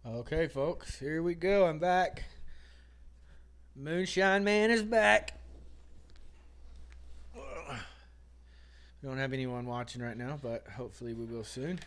Okay, folks, here we go. I'm back. Moonshine Man is back. We don't have anyone watching right now, but hopefully we will soon.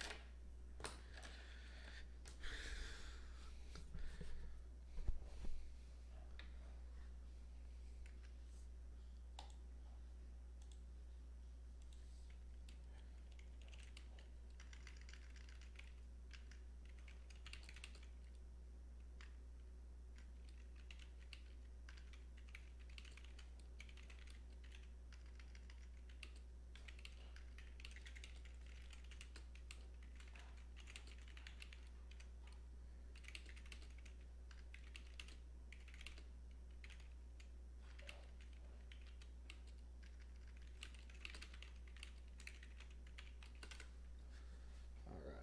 All right.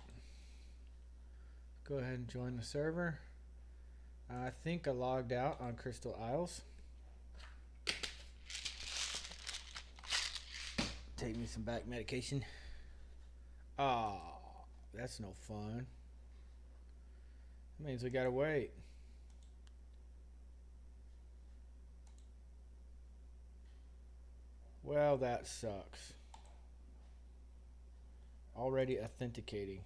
Go ahead and join the server. I think I logged out on Crystal Isles. Take me some back medication. Oh, that's no fun. That means we gotta wait. Well, that sucks. Already authenticating.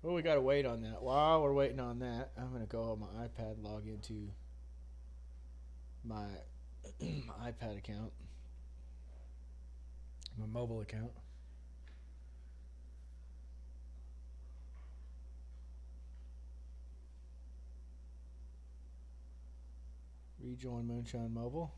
Well, we gotta wait on that. While we're waiting on that, I'm gonna go on my iPad, log into my my iPad account, my mobile account. Rejoin Moonshine Mobile.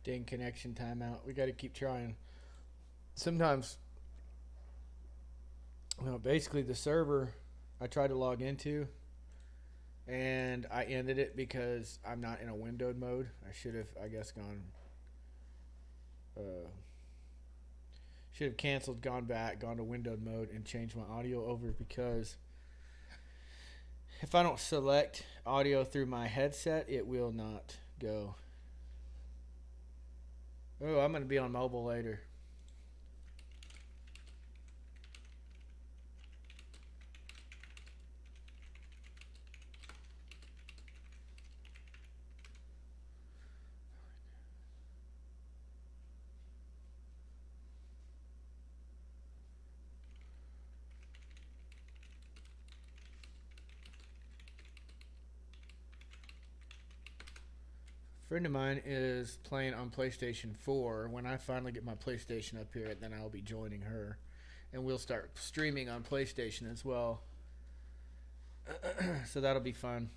Dang connection timeout. We gotta keep trying. Sometimes, basically the server I tried to log into and I ended it because I'm not in a windowed mode. I should have, I guess, uh, should have canceled, gone back, gone to windowed mode, and changed my audio over because if I don't select audio through my headset, it will not go. Oh, I'm going to be on mobile later. A friend of mine is playing on PlayStation 4. When I finally get my PlayStation up here, then I'll be joining her. And we'll start streaming on PlayStation as well. So that'll be fun.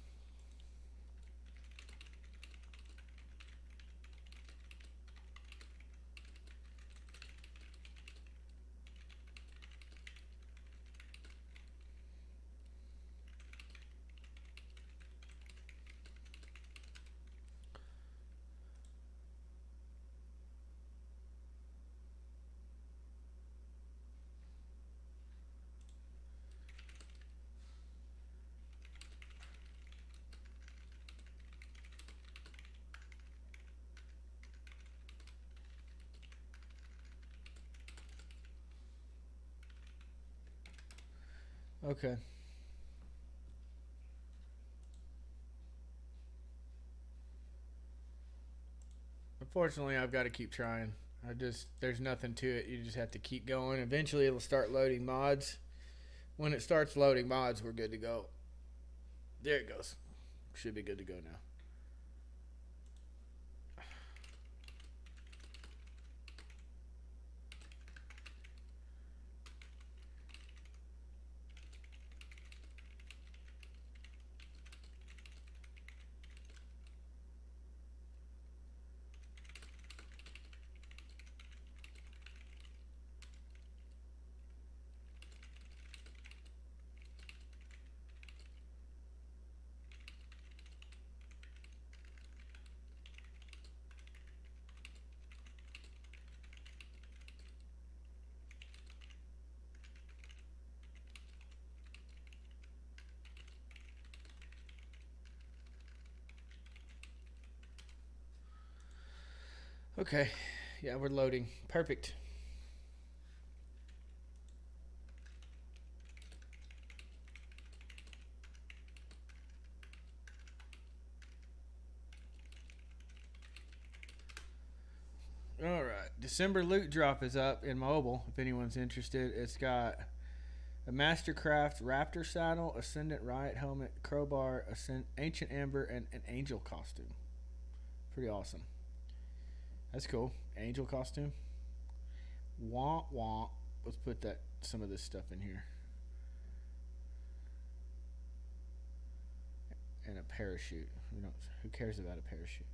Okay. Unfortunately, I've got to keep trying. There's nothing to it. You just have to keep going. Eventually, it'll start loading mods. When it starts loading mods, we're good to go. There it goes. Should be good to go now. Okay. Yeah, we're loading. Perfect. All right. December loot drop is up in mobile. If anyone's interested, it's got a Mastercraft Raptor saddle, Ascendant Riot helmet, crowbar, Ancient Amber, and an angel costume. Pretty awesome. That's cool. Angel costume. Wah wah. Let's put some of this stuff in here. And a parachute. Who cares about a parachute?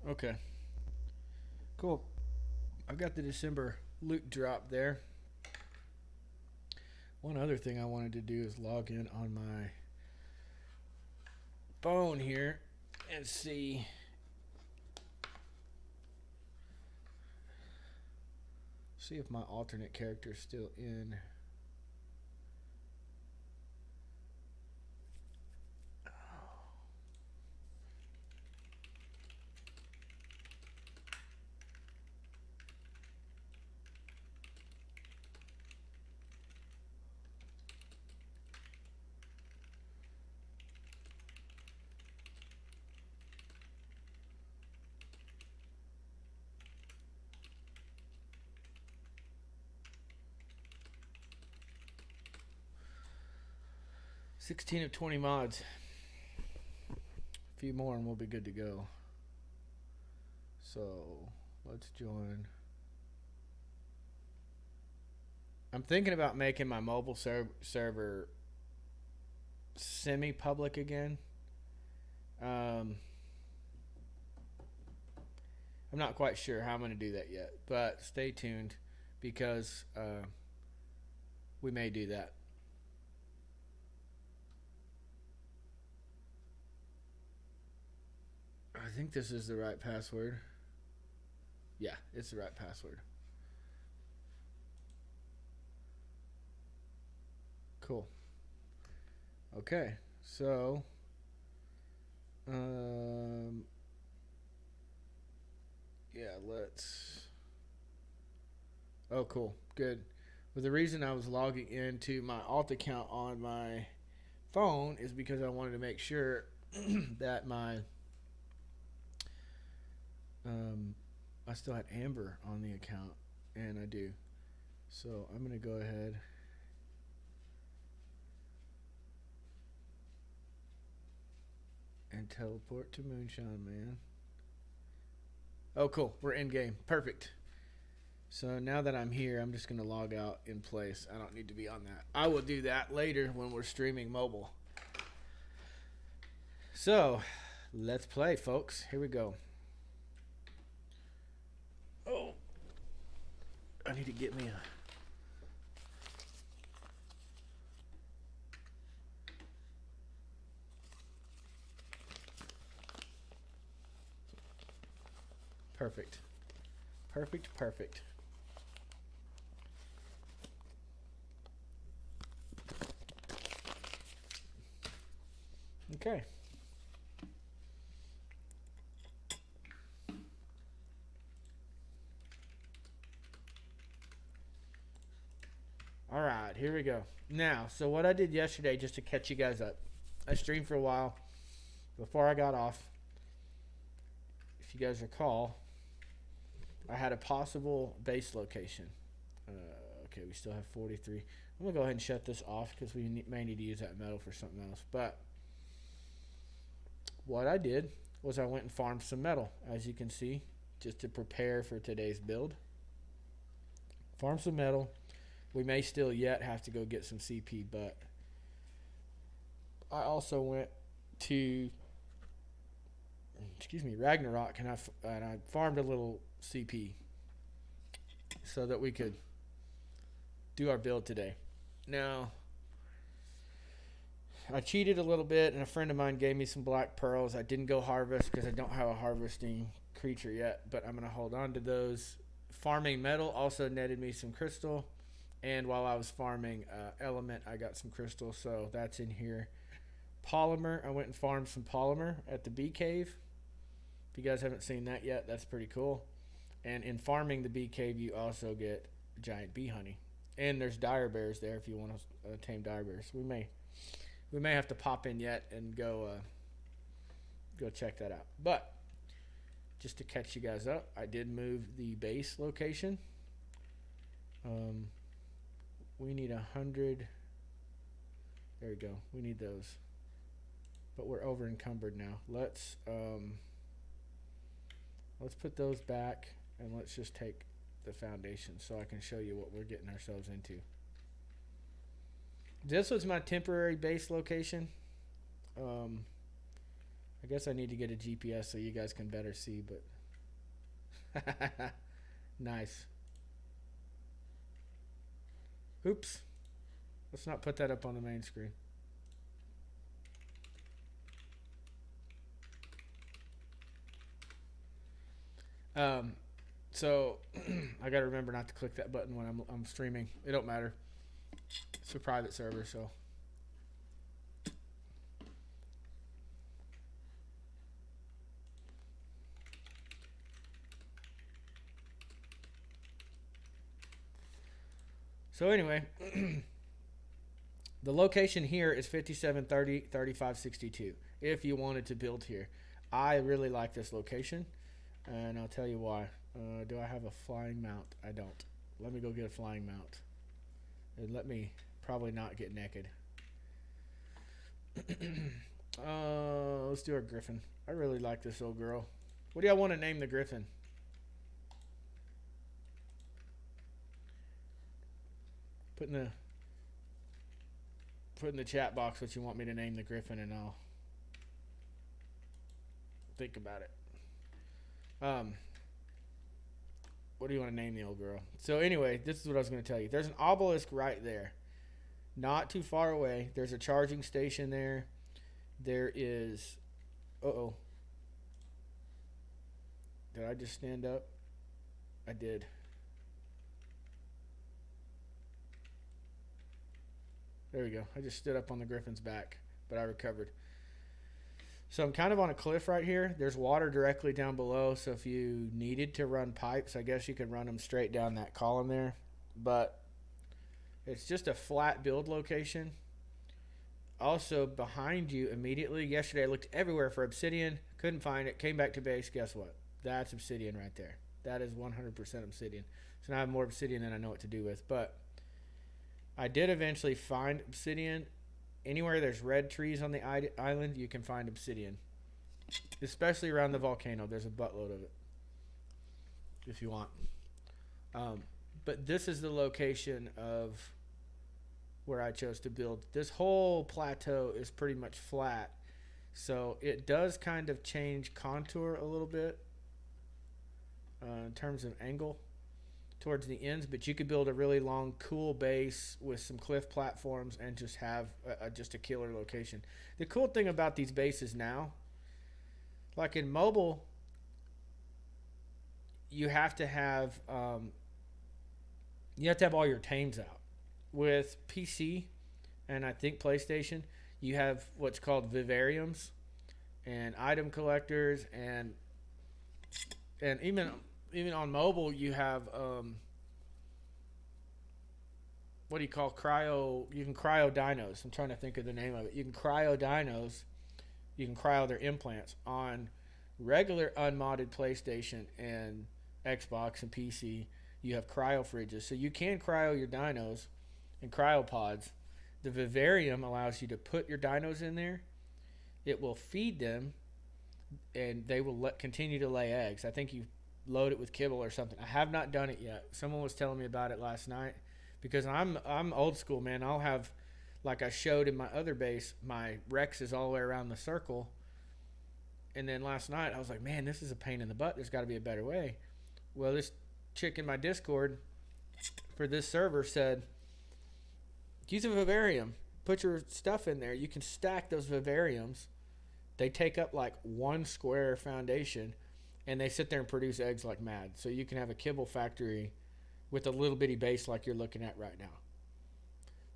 Okay. Cool. I've got the December loot drop there. One other thing I wanted to do is log in on my phone here and see if my alternate character is still in. 16 of 20 mods. A few more and we'll be good to go. So let's join. I'm thinking about making my mobile server semi-public again. I'm not quite sure how I'm going to do that yet, but stay tuned because we may do that. I think this is the right password. Yeah, it's the right password. Cool. Okay, so yeah, let's. Oh, cool, good. Well, the reason I was logging into my alt account on my phone is because I wanted to make sure that my I still had Amber on the account, and I do. So I'm gonna go ahead and teleport to Moonshine Man. Oh, cool. We're in game. Perfect. So now that I'm here, I'm just gonna log out in place. I don't need to be on that. I will do that later when we're streaming mobile. So let's play, folks. Here we go. Oh, I need to get me a. Perfect. Perfect, perfect. Okay. All right, here we go. Now, so what I did yesterday, just to catch you guys up, I streamed for a while before I got off. If you guys recall, I had a possible base location. Okay, we still have 43. I'm going to go ahead and shut this off because we may need to use that metal for something else. But what I did was I went and farmed some metal, as you can see, just to prepare for today's build. Farm some metal. We may still yet have to go get some CP, but I also went to Ragnarok, and I farmed a little CP so that we could do our build today. Now, I cheated a little bit, and a friend of mine gave me some black pearls. I didn't go harvest because I don't have a harvesting creature yet, but I'm going to hold on to those. Farming metal also netted me some crystal, and while I was farming element, I got some crystal, so that's in here. Polymer, I went and farmed some polymer at the bee cave. If you guys haven't seen that yet, that's pretty cool. And in farming the bee cave, you also get giant bee honey. And there's dire bears there if you want to tame dire bears. We may have to pop in yet and go check that out. But just to catch you guys up, I did move the base location. We need 100. There we go. We need those. But we're over encumbered now. Let's put those back, and let's just take the foundation so I can show you what we're getting ourselves into. This was my temporary base location. I guess I need to get a GPS so you guys can better see, but nice. Oops. Let's not put that up on the main screen. So I gotta remember not to click that button when I'm streaming. It don't matter. It's a private server, so. So anyway, the location here is 5730 3562. If you wanted to build here, I really like this location, and I'll tell you why. Do I have a flying mount? I don't. Let me go get a flying mount, and let me probably not get naked. Let's do our griffin. I really like this old girl. What do y'all want to name the griffin? Put in the chat box what you want me to name the griffin, and I'll think about it. What do you want to name the old girl? So anyway, this is what I was going to tell you. There's an obelisk right there, not too far away. There's a charging station there. There is, did I just stand up? I did. There we go. I just stood up on the griffin's back, but I recovered. So I'm kind of on a cliff right here. There's water directly down below, so if you needed to run pipes, I guess you could run them straight down that column there. But it's just a flat build location. Also, behind you immediately, yesterday I looked everywhere for obsidian, couldn't find it, came back to base. Guess what? That's obsidian right there. That is 100% obsidian. So now I have more obsidian than I know what to do with. But I did eventually find obsidian. Anywhere there's red trees on the island, you can find obsidian. Especially around the volcano. There's a buttload of it. If you want. But this is the location of where I chose to build. This whole plateau is pretty much flat. So it does kind of change contour a little bit. In terms of angle. Towards the ends, but you could build a really long, cool base with some cliff platforms and just have just a killer location. The cool thing about these bases now, like in mobile, you have to have all your tames out. With PC and I think PlayStation, you have what's called vivariums and item collectors, and even on mobile, you have what do you call cryo? You can cryo dinos. I'm trying to think of the name of it. You can cryo dinos. You can cryo their implants on regular unmodded PlayStation and Xbox and PC. You have cryo fridges, so you can cryo your dinos and cryopods. The vivarium allows you to put your dinos in there. It will feed them, and they will continue to lay eggs. I think you load it with kibble or something. I have not done it yet. Someone was telling me about it last night, because I'm old school, man. I'll have, like I showed in my other base, my Rex is all the way around the circle. And then last night I was like, man, this is a pain in the butt. There's got to be a better way. Well, this chick in my Discord for this server said, Use a vivarium. Put your stuff in there. You can stack those vivariums. They take up like 1 square foundation, and they sit there and produce eggs like mad. So you can have a kibble factory with a little bitty base like you're looking at right now.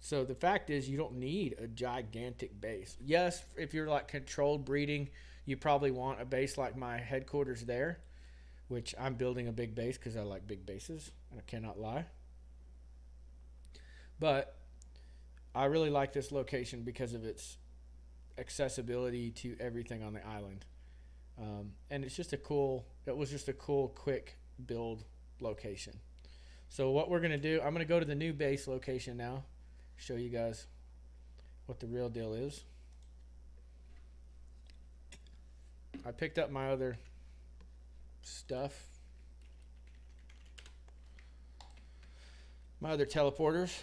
So the fact is, you don't need a gigantic base. Yes, if you're like controlled breeding, you probably want a base like my headquarters there, which I'm building a big base because I like big bases. I cannot lie. But I really like this location because of its accessibility to everything on the island. And it's just it was just a cool, quick build location. So what we're going to do, I'm going to go to the new base location now, show you guys what the real deal is. I picked up my other stuff, my other teleporters.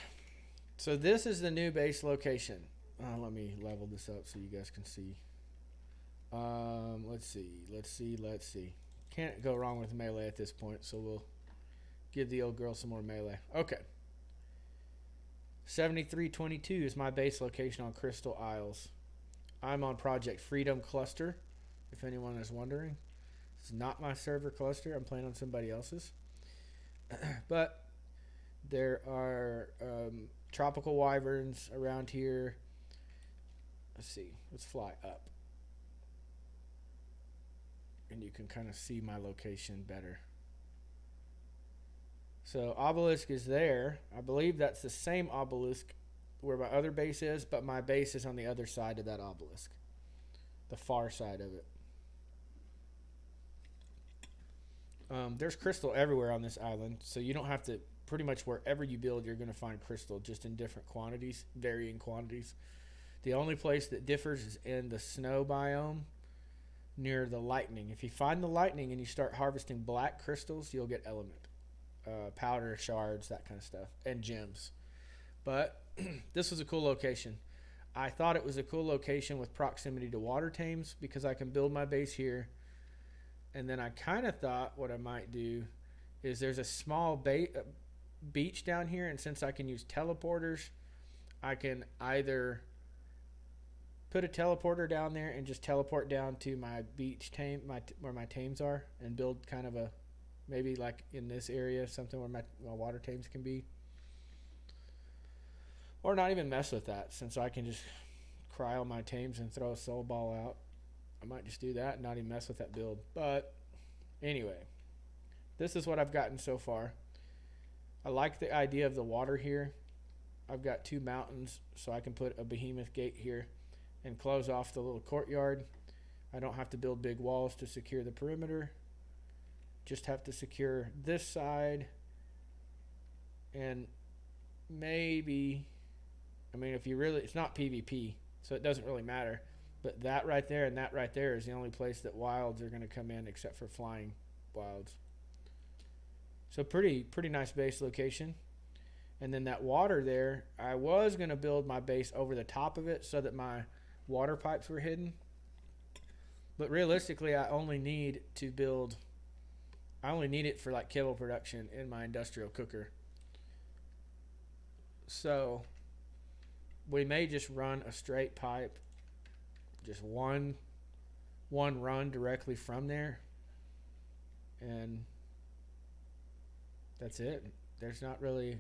So this is the new base location. Let me level this up so you guys can see. Let's see. Can't go wrong with melee at this point, so we'll give the old girl some more melee. Okay. 7322 is my base location on Crystal Isles. I'm on Project Freedom Cluster, if anyone is wondering. It's not my server cluster. I'm playing on somebody else's. But there are tropical wyverns around here. Let's see. Let's fly up. And you can kind of see my location better. So obelisk is there. I believe that's the same obelisk where my other base is, but my base is on the other side of that obelisk. The far side of it. There's crystal everywhere on this island, so you don't have to, pretty much wherever you build, you're going to find crystal, just in different quantities, varying quantities. The only place that differs is in the snow biome near the lightning. If you find the lightning and you start harvesting black crystals, you'll get element. Powder, shards, that kind of stuff, and gems. But this was a cool location. I thought it was a cool location with proximity to water tames because I can build my base here. And then I kind of thought what I might do is there's a small beach down here, and since I can use teleporters, I can either put a teleporter down there and just teleport down to my beach tame, where my tames are, and build kind of a, maybe like in this area, something where my water tames can be. Or not even mess with that, since I can just cryo my tames and throw a soul ball out. I might just do that and not even mess with that build. But anyway, this is what I've gotten so far. I like the idea of the water here. I've got 2 mountains, so I can put a behemoth gate here and close off the little courtyard. I don't have to build big walls to secure the perimeter. Just have to secure this side. And maybe, I mean, if you really, it's not PvP, so it doesn't really matter. But that right there and that right there is the only place that wilds are going to come in, except for flying wilds. So pretty nice base location. And then that water there, I was going to build my base over the top of it so that my water pipes were hidden. But realistically, I only need it for like kibble production in my industrial cooker. So we may just run a straight pipe, just one run directly from there, and that's it. There's not really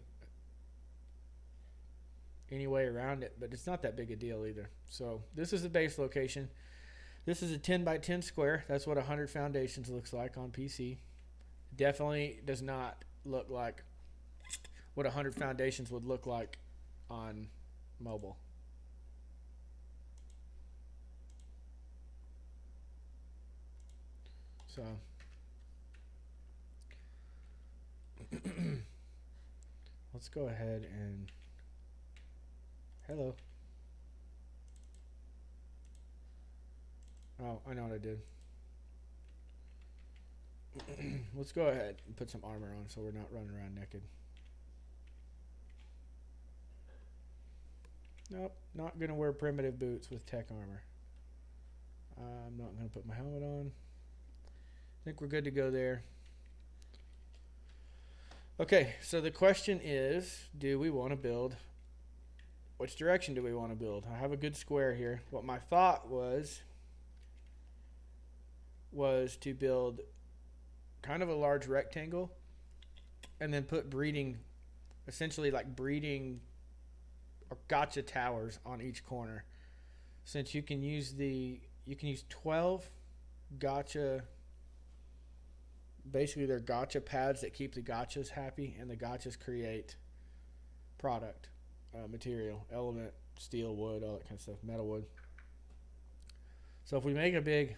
any way around it, but it's not that big a deal either. So this is the base location. This is a 10 by 10 square. That's what 100 foundations looks like on PC. Definitely does not look like what 100 foundations would look like on mobile. So let's go ahead and hello. Oh, I know what I did. Let's go ahead and put some armor on so we're not running around naked. Nope, not going to wear primitive boots with tech armor. I'm not going to put my helmet on. I think we're good to go there. Okay, so the question is, do we want to build which direction do we want to build? I have a good square here. What my thought was to build kind of a large rectangle and then put breeding, essentially like breeding or gotcha towers on each corner. Since you can use 12 gotcha, basically they're gotcha pads that keep the gotchas happy, and the gotchas create product, material, element, steel, wood, all that kind of stuff, metal, wood. So if we make a big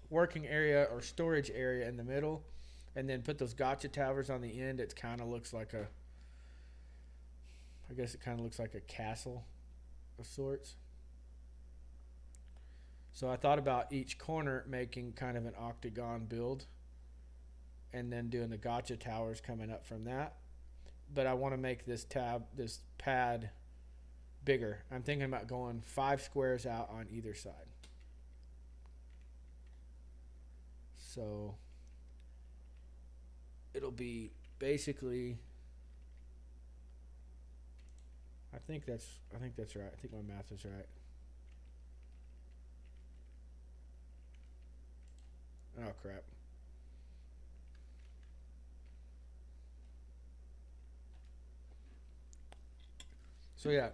working area or storage area in the middle and then put those gotcha towers on the end, it kind of looks like a, I guess it kind of looks like a castle of sorts. So I thought about each corner making kind of an octagon build and then doing the gotcha towers coming up from that. But I want to make this pad bigger. I'm thinking about going 5 squares out on either side. So it'll be basically, I think that's right. I think my math is right. Oh crap. So yeah,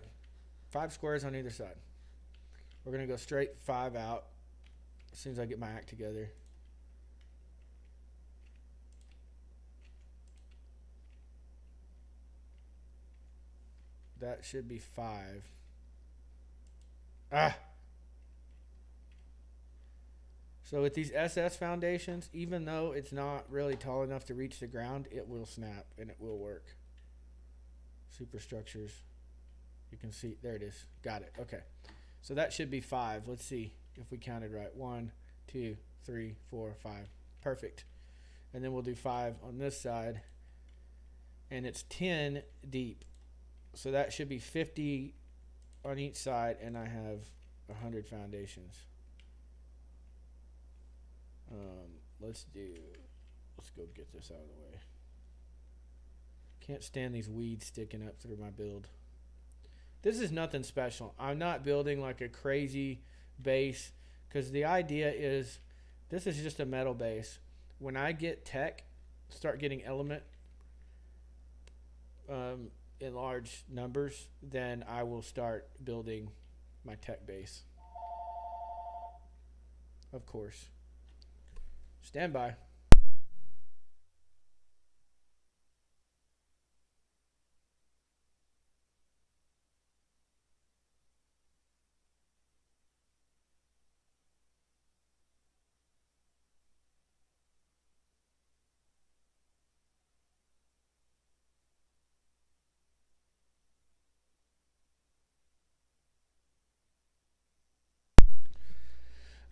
5 squares on either side. We're gonna go straight 5 out as soon as I get my act together. That should be 5. Ah! So with these SS foundations, even though it's not really tall enough to reach the ground, it will snap and it will work. Superstructures. You can see, there it is. Got it. Okay. So that should be 5. Let's see if we counted right. 1, 2, 3, 4, 5. Perfect. And then we'll do 5 on this side. And it's 10 deep. So that should be 50 on each side, and I have 100 foundations. Let's go get this out of the way. Can't stand these weeds sticking up through my build. This is nothing special. I'm not building like a crazy base, because the idea is this is just a metal base. When I get tech, start getting element in large numbers, then I will start building my tech base. Of course. Stand by.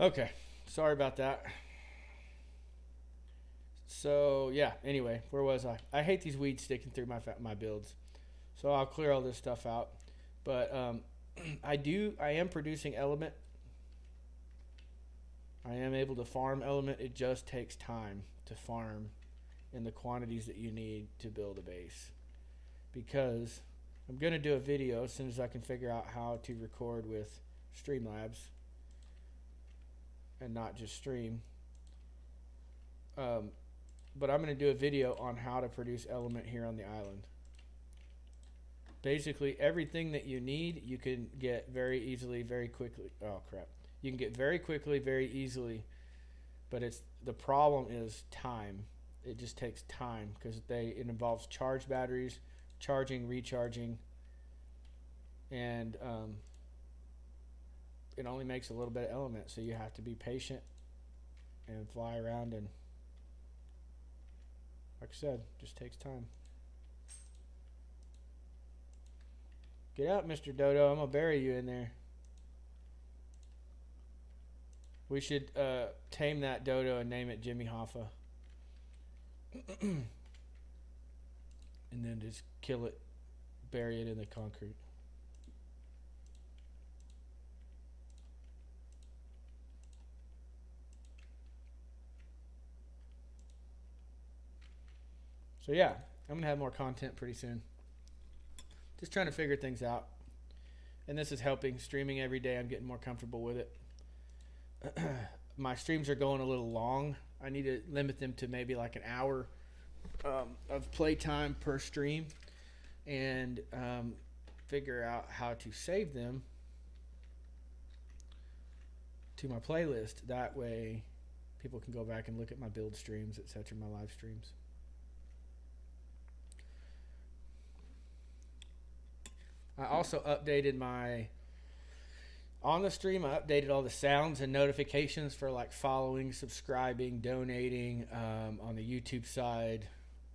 Okay, sorry about that. So yeah, anyway, where was I? I hate these weeds sticking through my builds. So I'll clear all this stuff out. But I am producing element. I am able to farm element. It just takes time to farm in the quantities that you need to build a base. Because I'm going to do a video as soon as I can figure out how to record with Streamlabs and not just stream. But I'm going to do a video on how to produce element here on the island. Basically, everything that you need, you can get very easily, very quickly. Oh, crap. You can get very quickly, very easily. But the problem is time. It just takes time because it involves charged batteries, charging, recharging. And it only makes a little bit of element. So you have to be patient and fly around, and like I said, just takes time. Get out, Mr. Dodo. I'm going to bury you in there. We should tame that dodo and name it Jimmy Hoffa. And then just kill it, bury it in the concrete. So yeah, I'm going to have more content pretty soon. Just trying to figure things out. and this is helping. Streaming every day, I'm getting more comfortable with it. My streams are going a little long. I need to limit them to maybe like an hour of playtime per stream, and figure out how to save them to my playlist. That way people can go back and look at my build streams, etc., my live streams. I also updated on the stream, I updated all the sounds and notifications for like following, subscribing, donating, on the YouTube side,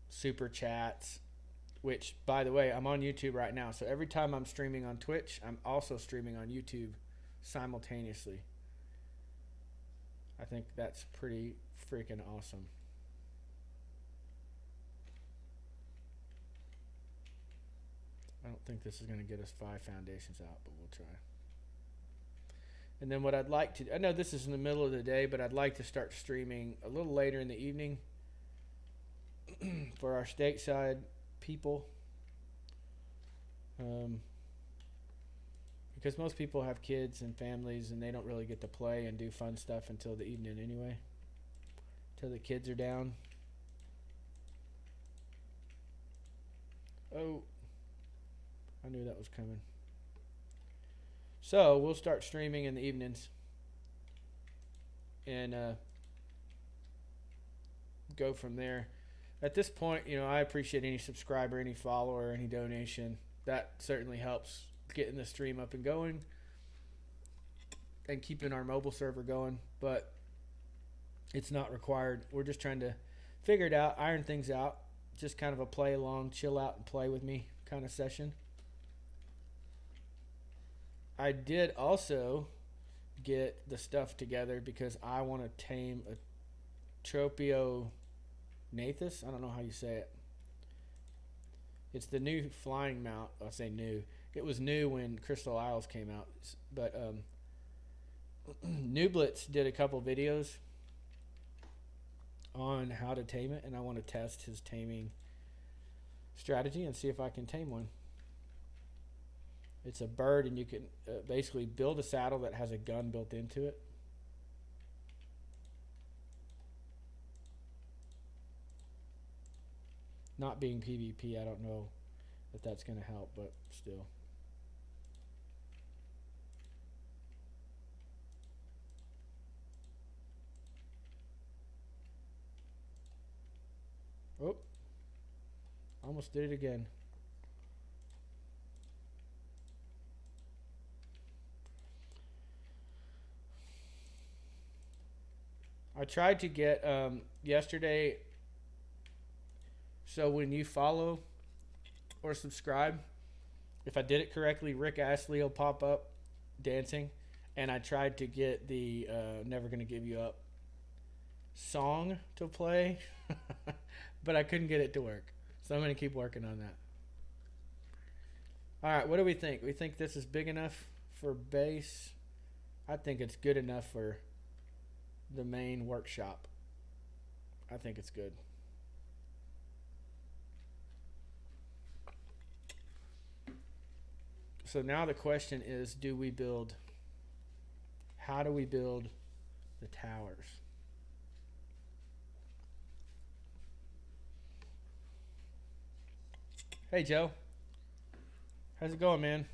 super chats, which, by the way, I'm on YouTube right now. So every time I'm streaming on Twitch, I'm also streaming on YouTube simultaneously. I think that's pretty freaking awesome. I don't think this is going to get us 5 foundations out, but we'll try. And then what I'd like to, I know this is in the middle of the day, but I'd like to start streaming a little later in the evening for our stateside people. Because most people have kids and families, and they don't really get to play and do fun stuff until the evening anyway, till the kids are down. Oh, I knew that was coming. So we'll start streaming in the evenings and go from there. At this point, I appreciate any subscriber, any follower, any donation. That certainly helps getting the stream up and going and keeping our mobile server going, but it's not required. We're just trying to figure it out, iron things out, just kind of a play along, chill out and play with me kind of session. I did also get the stuff together because I want to tame a Tropionathus. I don't know how you say it. It's the new flying mount. I say new. It was new when Crystal Isles came out, but Nublitz did a couple videos on how to tame it, and I want to test his taming strategy and see if I can tame one. It's a bird, and you can basically build a saddle that has a gun built into it. Not being PvP, I don't know if that's going to help, but still. Oh, almost did it again. I tried to get yesterday. So when you follow or subscribe, if I did it correctly, Rick Astley will pop up dancing, and I tried to get the "Never Gonna Give You Up" song to play, but I couldn't get it to work. So I'm gonna keep working on that. All right, what do we think? We think this is big enough for base. I think it's good enough for the main workshop. I think it's good. So now the question is, how do we build the towers? Hey Joe, how's it going, man?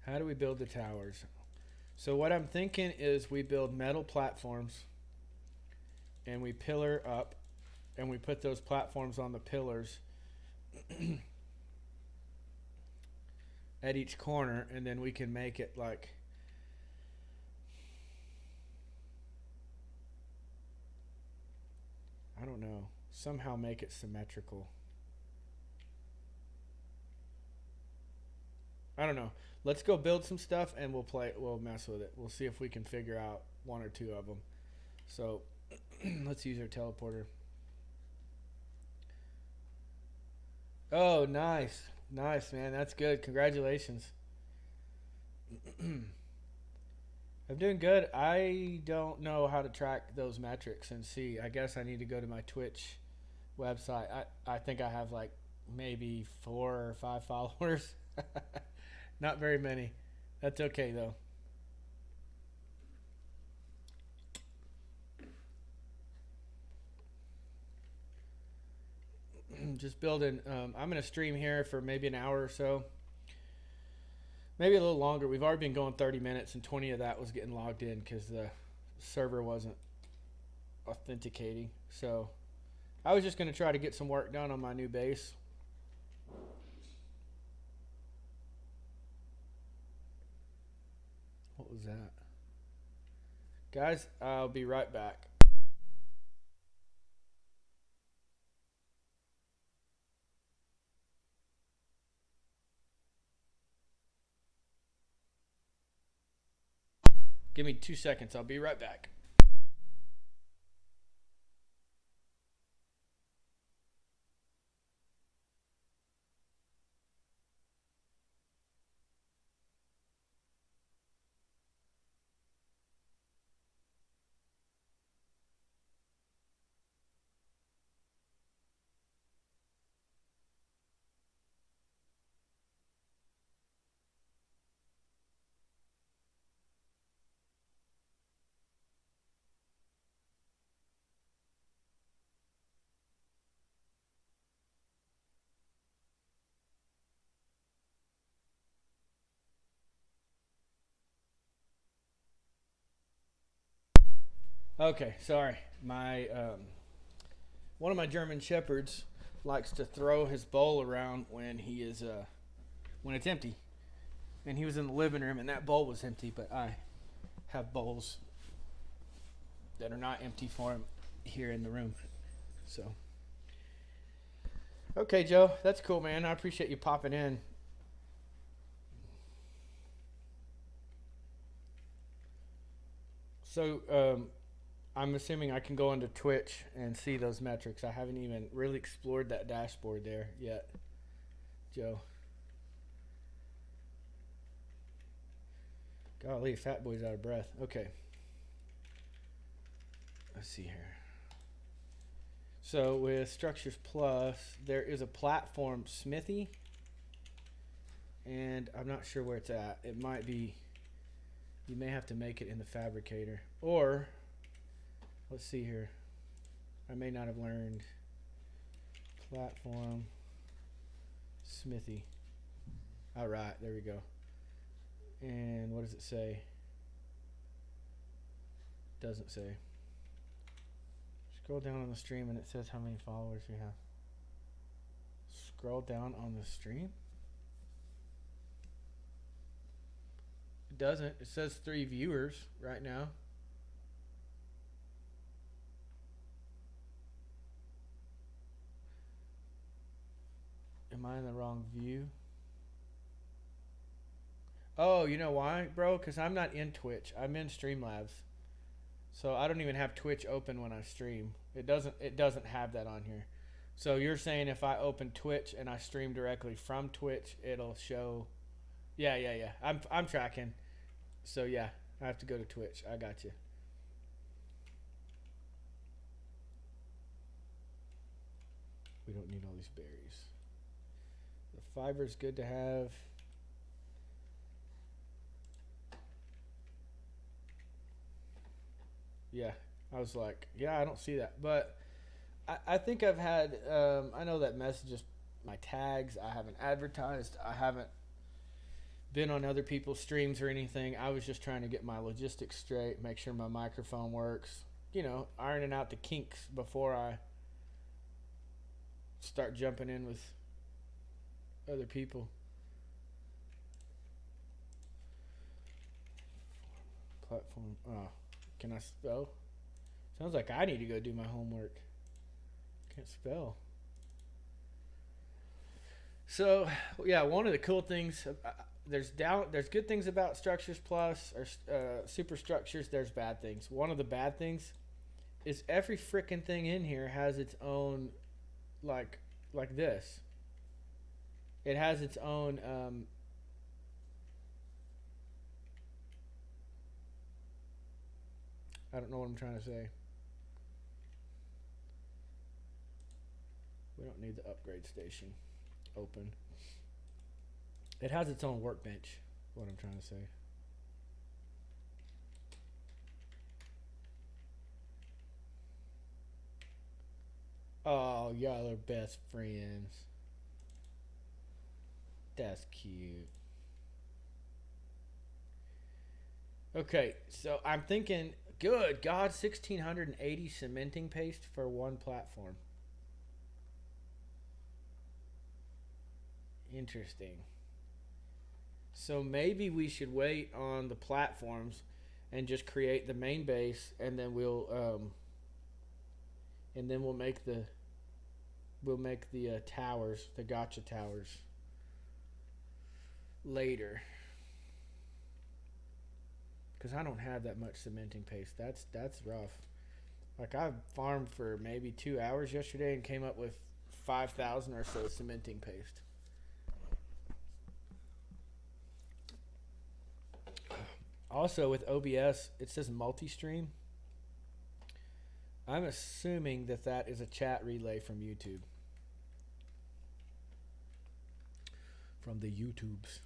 How do we build the towers? So what I'm thinking is we build metal platforms and we pillar up and we put those platforms on the pillars at each corner, and then we can make it like I don't know, somehow make it symmetrical. I don't know. Let's go build some stuff and we'll mess with it. We'll see if we can figure out one or two of them. So let's use our teleporter. Oh, nice. Nice, man. That's good. Congratulations. I'm doing good. I don't know how to track those metrics and see. I guess I need to go to my Twitch website. I think I have like maybe 4 or 5 followers. Not very many. That's okay though. Just building. I'm gonna stream here for maybe an hour or so, maybe a little longer. We've already been going 30 minutes, and 20 of that was getting logged in because the server wasn't authenticating. So I was just gonna try to get some work done on my new base. What was that? Guys, I'll be right back. Give me 2 seconds. I'll be right back. Okay, sorry. My one of my German shepherds likes to throw his bowl around when it's empty. And he was in the living room, and that bowl was empty. But I have bowls that are not empty for him here in the room. So, okay, Joe, that's cool, man. I appreciate you popping in. So, I'm assuming I can go into Twitch and see those metrics. I haven't even really explored that dashboard there yet, Joe. Golly, Fat Boy's out of breath. Okay. Let's see here. So with Structures Plus, there is a platform Smithy, and I'm not sure where it's at. It might be, you may have to make it in the fabricator, or let's see here. I may not have learned platform Smithy. All right, there we go. And what does it say? Doesn't say. Scroll down on the stream and it says how many followers we have. Scroll down on the stream. It doesn't. It says 3 viewers right now. Am I in the wrong view? Oh, you know why, bro? Because I'm not in Twitch. I'm in Streamlabs. So I don't even have Twitch open when I stream. It doesn't have that on here. So you're saying if I open Twitch and I stream directly from Twitch, it'll show. Yeah. I'm tracking. So yeah, I have to go to Twitch. I got you. We don't need all these berries. The fiber's good to have. Yeah, I was like, yeah, I don't see that. But I think I've had, I know that messages, my tags, I haven't advertised. I haven't been on other people's streams or anything. I was just trying to get my logistics straight, make sure my microphone works. You know, ironing out the kinks before I start jumping in with other people. Platform. Oh, can I spell? Sounds like I need to go do my homework. Can't spell. So, yeah, one of the cool things, there's good things about Structures Plus or Superstructures. There's bad things. One of the bad things is every freaking thing in here has its own, like this. It has its own I don't know what I'm trying to say. We don't need the upgrade station open. It has its own workbench. What I'm trying to say. Oh, y'all are best friends. That's cute. Okay, so I'm thinking, good God, 1,680 cementing paste for one platform. Interesting. So maybe we should wait on the platforms and just create the main base, and then we'll make the towers, the gotcha towers, later. Because I don't have that much cementing paste. That's rough. Like I farmed for maybe 2 hours yesterday and came up with 5,000 or so cementing paste. Also with OBS, it says multi-stream. I'm assuming that is a chat relay from YouTube. From the YouTubes.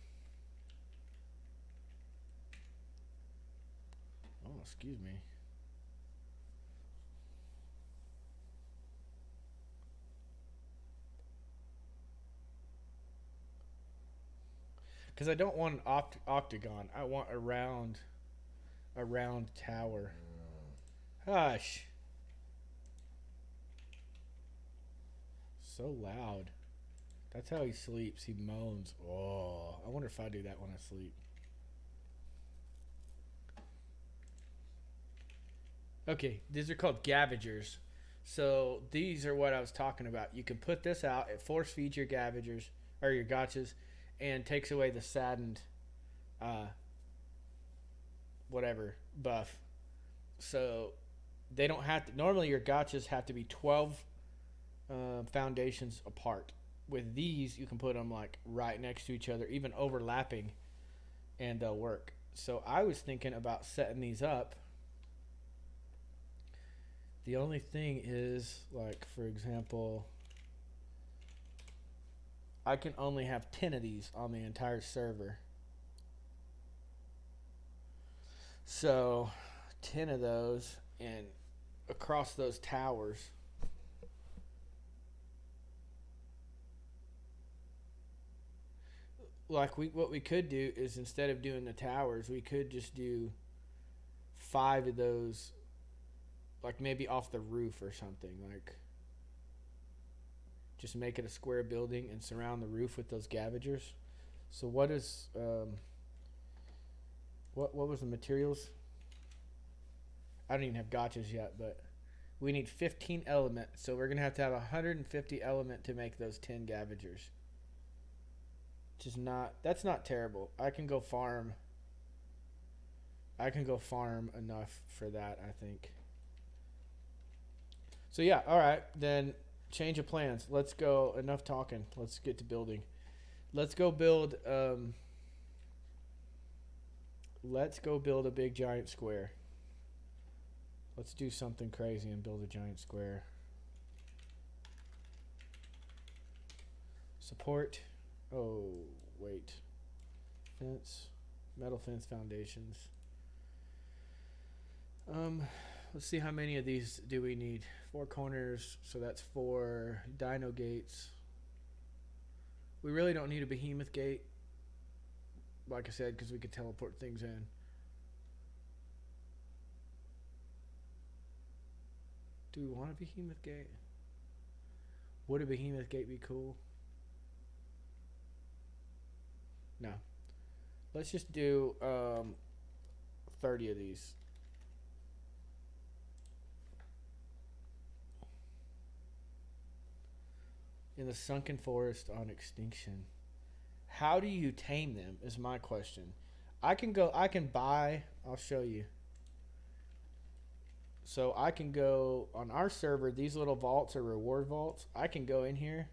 Oh, excuse me. Because I don't want an octagon. I want a round tower. Hush. So loud. That's how he sleeps. He moans. Oh, I wonder if I do that when I sleep. Okay, these are called Gavagers. So these are what I was talking about. You can put this out. It force feeds your Gavagers or your gotchas, and takes away the saddened, whatever buff. So they don't have to. Normally, your gotchas have to be 12 foundations apart. With these, you can put them like right next to each other, even overlapping, and they'll work. So I was thinking about setting these up. The only thing is, like, for example, I can only have 10 of these on the entire server. So 10 of those, and across those towers. Like what we could do is, instead of doing the towers, we could just do 5 of those, like maybe off the roof or something. Like just make it a square building and surround the roof with those Gavagers. So what is what was the materials? I don't even have gotchas yet, but we need 15 element, so we're gonna have to have 150 element to make those 10 Gavagers. That's not terrible. I can go farm enough for that, I think. So yeah, all right, then change of plans. Let's go. Enough talking. Let's get to building. Let's go build a big giant square. Let's do something crazy and build a giant square. Support. Oh, wait. Fence. Metal fence foundations. Let's see how many of these do we need. 4 corners, so that's 4 dino gates. We really don't need a behemoth gate, like I said, because we could teleport things in. Do we want a behemoth gate? Would a behemoth gate be cool? No. Let's just do 30 of these. In the sunken forest on extinction. How do you tame them is my question. I can buy, I'll show you. So I can go on our server, these little vaults are reward vaults. I can go in here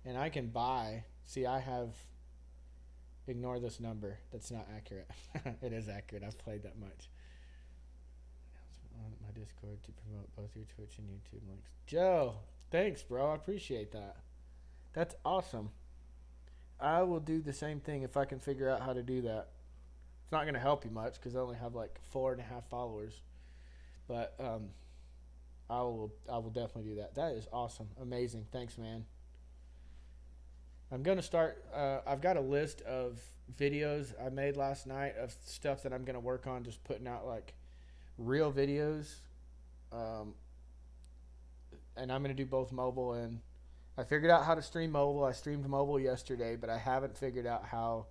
and I can buy. See, I have, ignore this number. That's not accurate. It is accurate. I've played that much. Discord to promote both your Twitch and YouTube links. Joe, thanks, bro. I appreciate that. That's awesome. I will do the same thing if I can figure out how to do that. It's not going to help you much because I only have like 4.5 followers. But I will definitely do that. That is awesome. Amazing. Thanks, man. I'm going to start. I've got a list of videos I made last night of stuff that I'm going to work on, just putting out like real videos. And I'm going to do both mobile and I figured out how to stream mobile. I streamed mobile yesterday, but I haven't figured out how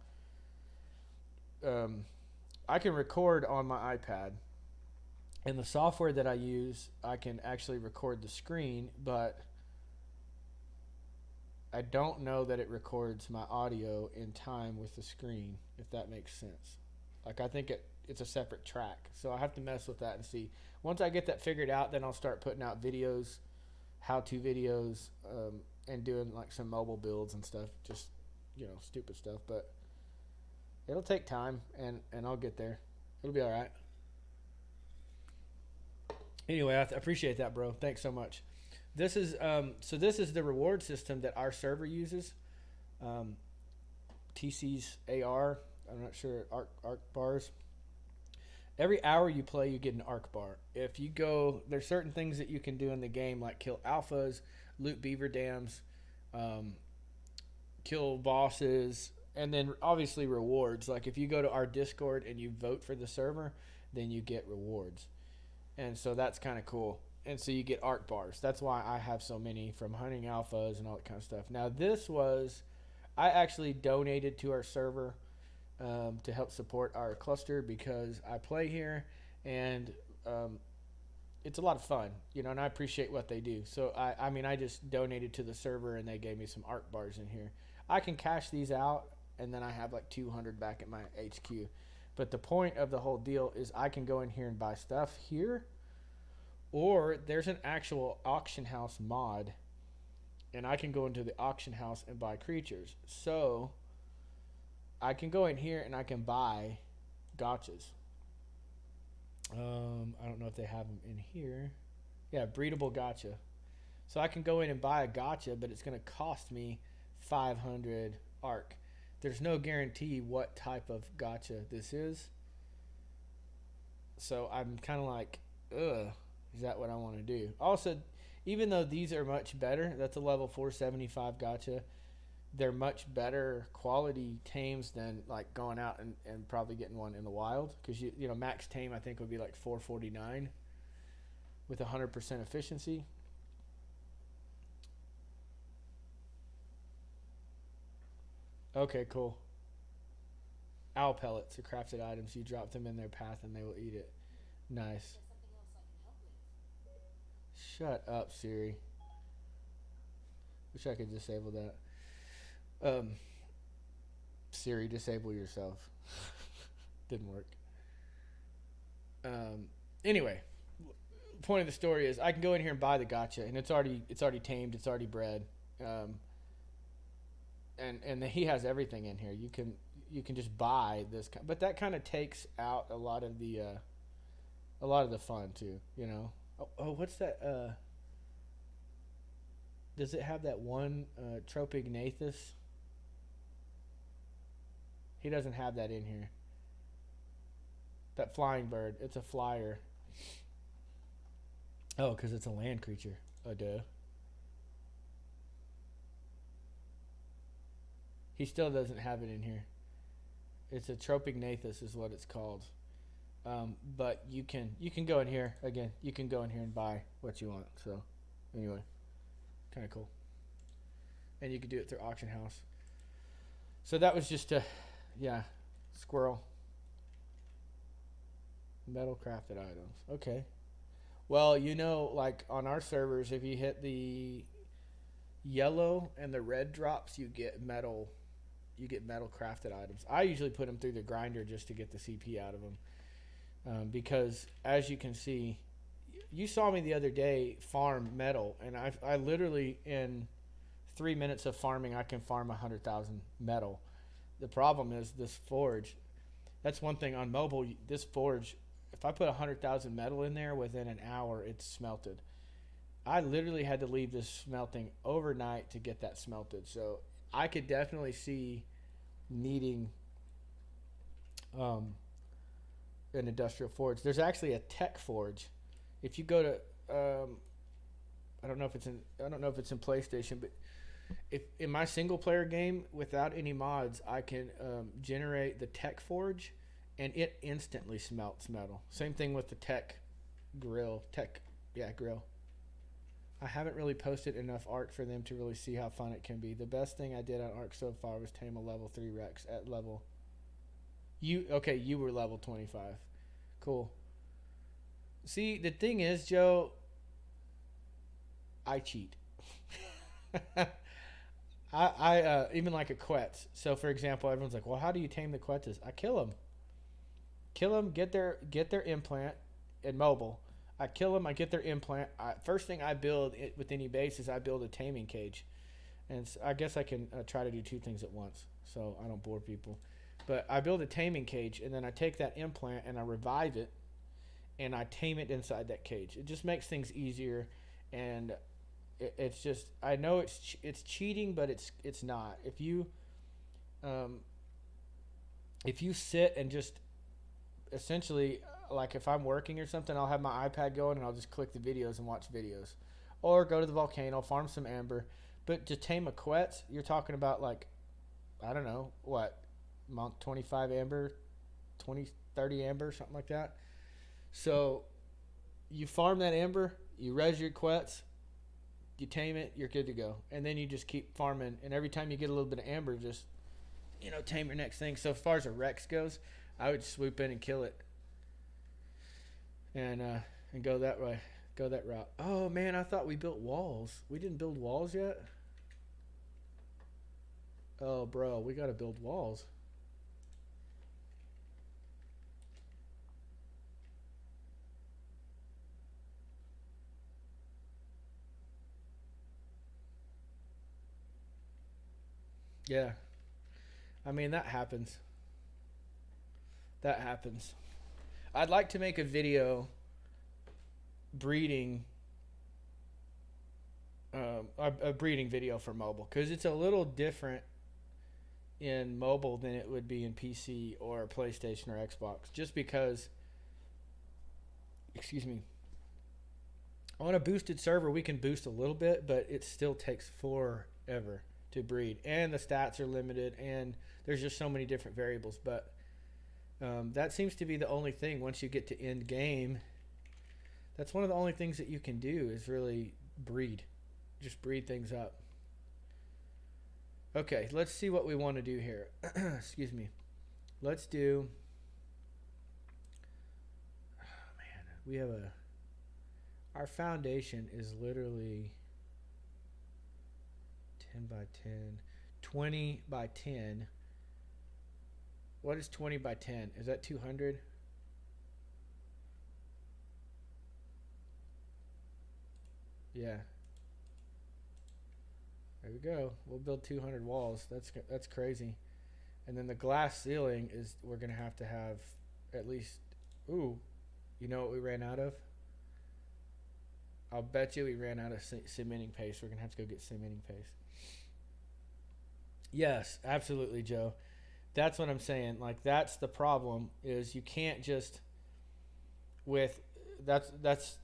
I can record on my iPad. And the software that I use, I can actually record the screen, but I don't know that it records my audio in time with the screen, if that makes sense. Like, I think it's a separate track. So I have to mess with that and see. Once I get that figured out, then I'll start putting out videos, how-to videos, and doing like some mobile builds and stuff. Just, stupid stuff. But it'll take time, and I'll get there. It'll be all right. Anyway, I appreciate that, bro. Thanks so much. This is this is the reward system that our server uses. TC's AR. I'm not sure. Arc bars. Every hour you play, you get an arc bar. If you go, there's certain things that you can do in the game, like kill alphas, loot beaver dams, kill bosses, and then obviously rewards. Like if you go to our Discord and you vote for the server, then you get rewards. And so that's kind of cool. And so you get arc bars. That's why I have so many from hunting alphas and all that kind of stuff. Now I actually donated to our server to help support our cluster because I play here and it's a lot of fun, and I appreciate what they do. So I just donated to the server and they gave me some arc bars in here. I can cash these out and then I have like 200 back at my HQ. But the point of the whole deal is I can go in here and buy stuff here, or there's an actual auction house mod, and I can go into the auction house and buy creatures. So I can go in here and I can buy gotchas. I don't know if they have them in here. Yeah, breedable gotcha. So I can go in and buy a gotcha, but it's going to cost me 500 arc. There's no guarantee what type of gotcha this is. So I'm kind of like, is that what I want to do? Also, even though these are much better, that's a level 475 gotcha. They're much better quality tames than like going out and probably getting one in the wild. Because, max tame I think would be like 449 with 100% efficiency. Okay, cool. Owl pellets are crafted items. You drop them in their path and they will eat it. Nice. Shut up, Siri. Wish I could disable that. Siri, disable yourself. Didn't work. Anyway, point of the story is I can go in here and buy the gotcha, and it's already tamed, it's already bred. And he has everything in here. You can just buy this, but that kind of takes out a lot of the fun too. Oh, what's that? Does it have that one Tropignathus? He doesn't have that in here. That flying bird. It's a flyer. Oh, because it's a land creature. Oh, duh. He still doesn't have it in here. It's a Tropignathus is what it's called. But you can go in here again. You can go in here and buy what you want. So anyway, kind of cool. And you can do it through auction house. So that was just squirrel. Metal crafted items. Okay. Well, like on our servers, if you hit the yellow and the red drops, you get metal crafted items. I usually put them through the grinder just to get the CP out of them. Because as you can see, you saw me the other day farm metal, and I literally in 3 minutes of farming, I can farm 100,000 metal. The problem is this forge. That's one thing on mobile. This forge, if I put 100,000 metal in there, within an hour it's smelted. I literally had to leave this smelting overnight to get that smelted. So I could definitely see needing um, an industrial forge. There's actually a tech forge. If you go to I don't know if it's in PlayStation, but if in my single player game without any mods, I can generate the tech forge, and it instantly smelts metal. Same thing with the tech grill. Grill. I haven't really posted enough Ark for them to really see how fun it can be. The best thing I did on Ark so far was tame a level 3 Rex at level. You were level 25. Cool. See, the thing is, Joe, I cheat. I even like a Quetz. So for example, everyone's like, "Well, how do you tame the Quetzes?" I kill them. Kill them, get their implant in mobile. I kill them, I get their implant. First thing I build with any base is I build a taming cage. And I guess I can try to do two things at once, so I don't bore people. But I build a taming cage, and then I take that implant and I revive it, and I tame it inside that cage. It just makes things easier, and it's just, I know it's cheating, but it's not. If you sit and just essentially, like if I'm working or something, I'll have my iPad going and I'll just click the videos and watch videos, or go to the volcano, farm some amber. But to tame a Quetz, you're talking about like, I don't know what, 25 amber, 20, 30 amber, something like that. So you farm that amber, you res your Quetz, you tame it, you're good to go. And then you just keep farming, and every time you get a little bit of amber, just tame your next thing. So as far as a Rex goes, I would swoop in and kill it, and go that way, go that route. Oh man, I thought we built walls. We didn't build walls yet. Oh bro, we gotta build walls. Yeah, I mean that happens. That happens. I'd like to make a video breeding, a breeding video for mobile, because it's a little different in mobile than it would be in PC or PlayStation or Xbox. Just because, excuse me, on a boosted server we can boost a little bit, but it still takes forever to breed, and the stats are limited, and there's just so many different variables. But that seems to be the only thing. Once you get to end game, that's one of the only things that you can do is really breed. Just breed things up. Okay, let's see what we want to do here. Excuse me. Let's do... Oh, man. We have our foundation is literally 10 by 10. 20 by 10. What is 20 by 10? Is that 200? Yeah. There we go. We'll build 200 walls. That's crazy. And then the glass ceiling is, we're going to have at least, ooh, you know what we ran out of? I'll bet you we ran out of cementing paste. We're going to have to go get cementing paste. Yes, absolutely, Joe. That's what I'm saying. Like, that's the problem, is you can't just that's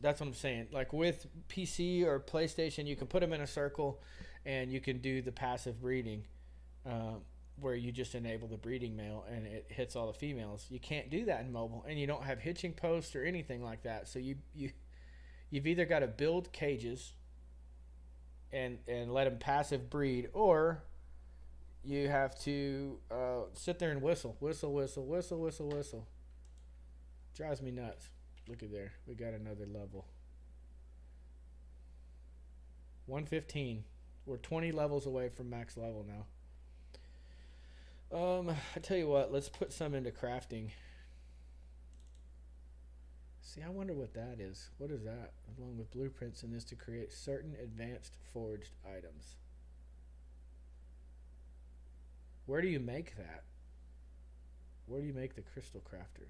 what I'm saying. Like with PC or PlayStation, you can put them in a circle and you can do the passive breeding, where you just enable the breeding male and it hits all the females. You can't do that in mobile, and you don't have hitching posts or anything like that. So you've either got to build cages and let them passive breed, or you have to sit there and whistle. Drives me nuts. Look at there. We got another level. 115. We're 20 levels away from max level now. I tell you what, let's put some into crafting. See, I wonder what that is. What is that? Along with blueprints in this to create certain advanced forged items. Where do you make that? Where do you make the crystal crafter?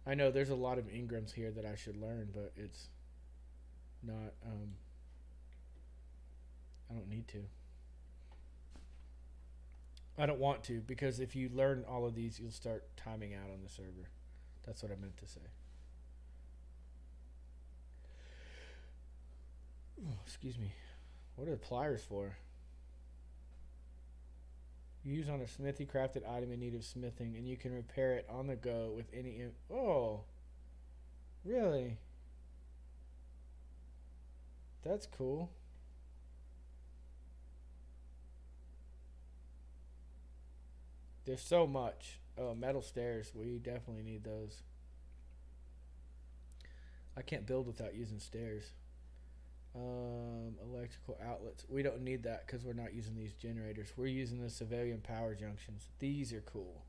I know there's a lot of Ingrams here that I should learn, but it's not. I don't need to. I don't want to, because if you learn all of these, you'll start timing out on the server. That's what I meant to say. Oh, excuse me. What are the pliers for? Use on a smithy crafted item in need of smithing, and you can repair it on the go with any. Oh, really? That's cool. There's so much. Oh, metal stairs. We definitely need those. I can't build without using stairs. Electrical outlets. We don't need that because we're not using these generators. We're using the civilian power junctions. These are cool.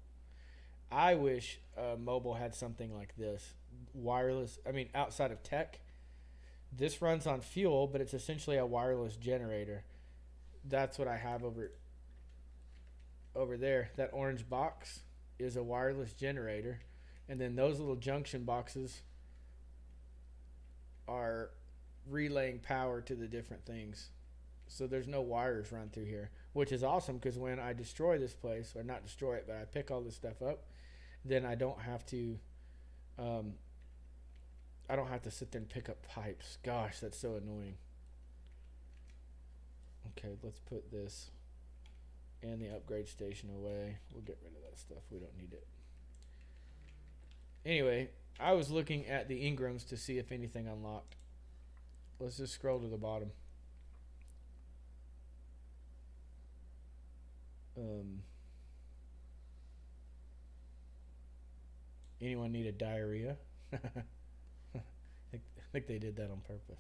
I wish mobile had something like this. Wireless. I mean, outside of tech. This runs on fuel, but it's essentially a wireless generator. That's what I have over there. That orange box is a wireless generator. And then those little junction boxes are relaying power to the different things. So there's no wires run through here, which is awesome, because when I destroy this place, or not destroy it, but I pick all this stuff up, then I don't have to sit there and pick up pipes. Gosh, that's so annoying. Okay, let's put this and the upgrade station away. We'll get rid of that stuff. We don't need it. Anyway, I was looking at the Ingrams to see if anything unlocked. Let's just scroll to the bottom. Anyone need a diarrhea? I think they did that on purpose.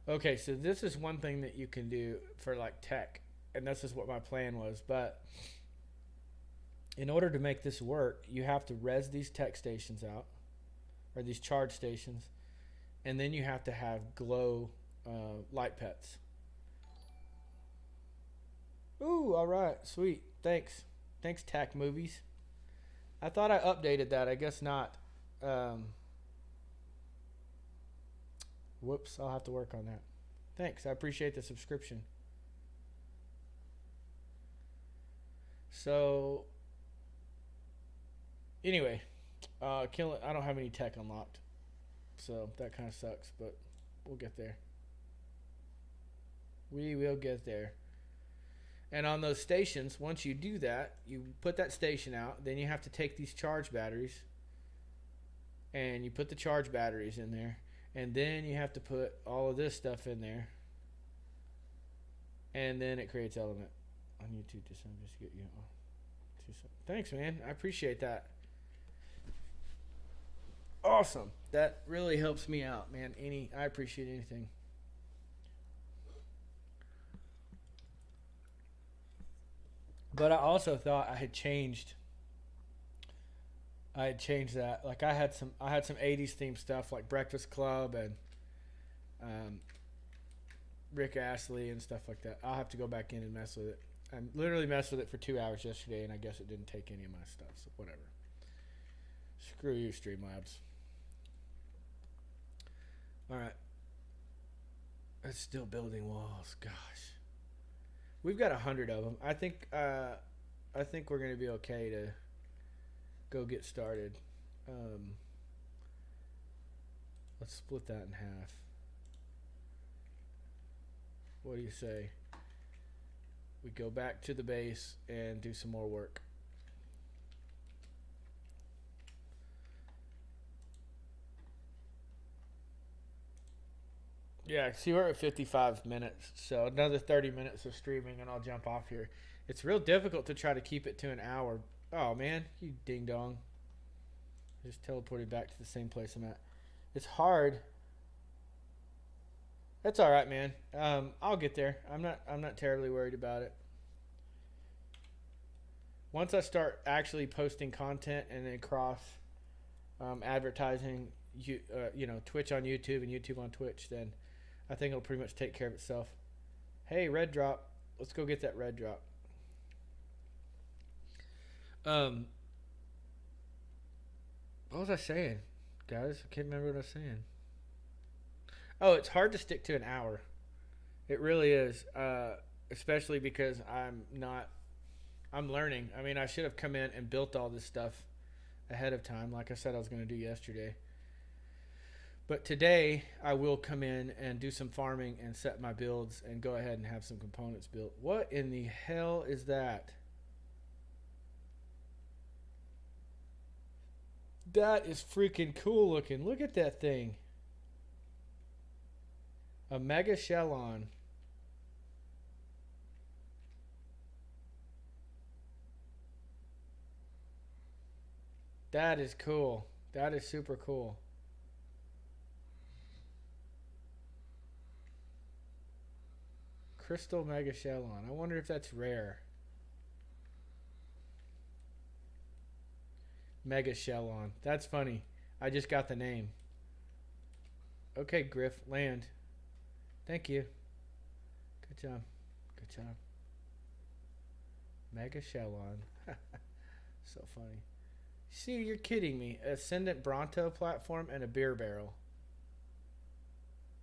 Okay, so this is one thing that you can do for like tech, and this is what my plan was. But in order to make this work, you have to res these tech stations out, or these charge stations, and then you have to have glow light pets. Ooh, all right, sweet. Thanks, Tac Movies. I thought I updated that. I guess not. Whoops, I'll have to work on that. Thanks, I appreciate the subscription. So, anyway, I don't have any tech unlocked, so that kind of sucks, but we'll get there. We will get there. And on those stations, once you do that, you put that station out, then you have to take these charge batteries, and you put the charge batteries in there, and then you have to put all of this stuff in there, and then it creates element on YouTube. Just get you. Thanks, man. I appreciate that. Awesome. That really helps me out, man. I appreciate anything. But I also thought I had changed that. Like I had some 80s themed stuff like Breakfast Club and Rick Astley and stuff like that. I'll have to go back in and mess with it. I literally messed with it for 2 hours yesterday, and I guess it didn't take any of my stuff, so whatever. Screw you, Streamlabs. Alright. It's still building walls. Gosh. We've got 100 of them. I think we're going to be okay to go get started. Let's split that in half. What do you say? We go back to the base and do some more work. Yeah, see, we're at 55 minutes, so another 30 minutes of streaming and I'll jump off here. It's real difficult to try to keep it to an hour. Oh, man, you ding-dong. I just teleported back to the same place I'm at. It's hard. That's all right, man. I'll get there. I'm not terribly worried about it. Once I start actually posting content and then cross advertising, Twitch on YouTube and YouTube on Twitch, then I think it'll pretty much take care of itself. Hey, red drop. Let's go get that red drop. What was I saying, guys? I can't remember what I was saying. Oh, it's hard to stick to an hour. It really is, especially because I'm learning. I mean, I should have come in and built all this stuff ahead of time, like I said I was going to do yesterday. But today, I will come in and do some farming and set my builds and go ahead and have some components built. What in the hell is that? That is freaking cool looking. Look at that thing. A Mega Shellon. That is cool. That is super cool. Crystal Mega Shellon. I wonder if that's rare. Mega Shellon. That's funny. I just got the name. Okay, Griff, land. Thank you. Good job. Good job. Mega Shellon. So funny. See, you're kidding me. Ascendant Bronto platform and a beer barrel.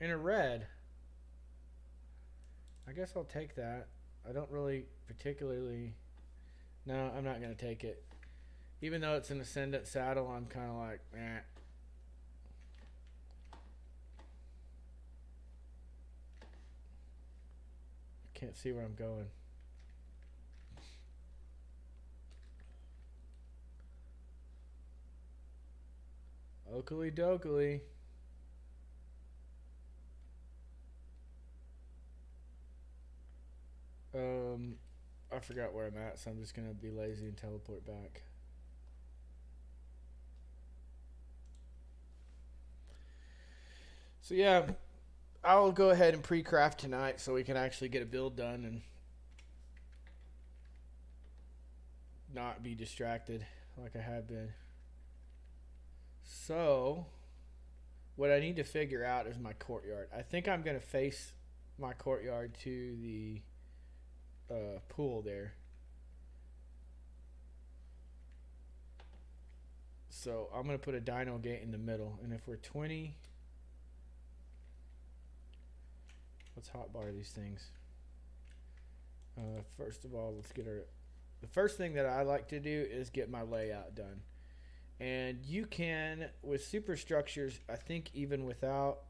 In a red. I guess I'll take that. I don't really particularly... No, I'm not going to take it. Even though it's an Ascendant saddle, I'm kind of like, eh. Can't see where I'm going. Oakley dokley. I forgot where I'm at, so I'm just gonna be lazy and teleport back. So yeah, I'll go ahead and pre-craft tonight so we can actually get a build done and not be distracted like I have been. So, what I need to figure out is my courtyard. I think I'm going to face my courtyard to the pool there. So, I'm going to put a dino gate in the middle. And if we're 20... Let's hotbar these things. First of all, let's get our... The first thing that I like to do is get my layout done. And you can, with superstructures, I think even without...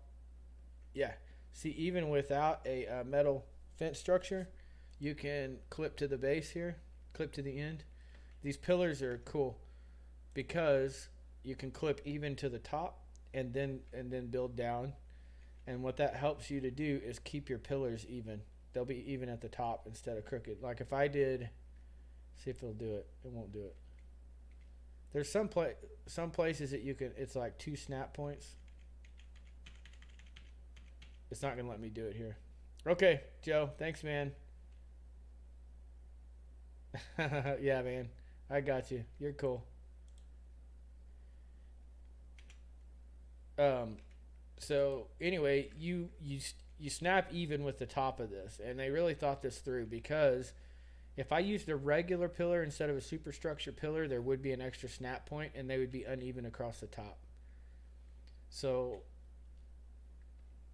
Yeah. See, even without a metal fence structure, you can clip to the base here. Clip to the end. These pillars are cool because you can clip even to the top and then build down. And what that helps you to do is keep your pillars even. They'll be even at the top instead of crooked. Like if I did, see if it'll do it. It won't do it. There's some places that you can, it's like 2 snap points. It's not going to let me do it here. Okay, Joe. Thanks, man. Yeah, man. I got you. You're cool. So anyway, you snap even with the top of this, and they really thought this through because if I used a regular pillar instead of a superstructure pillar, there would be an extra snap point, and they would be uneven across the top. So,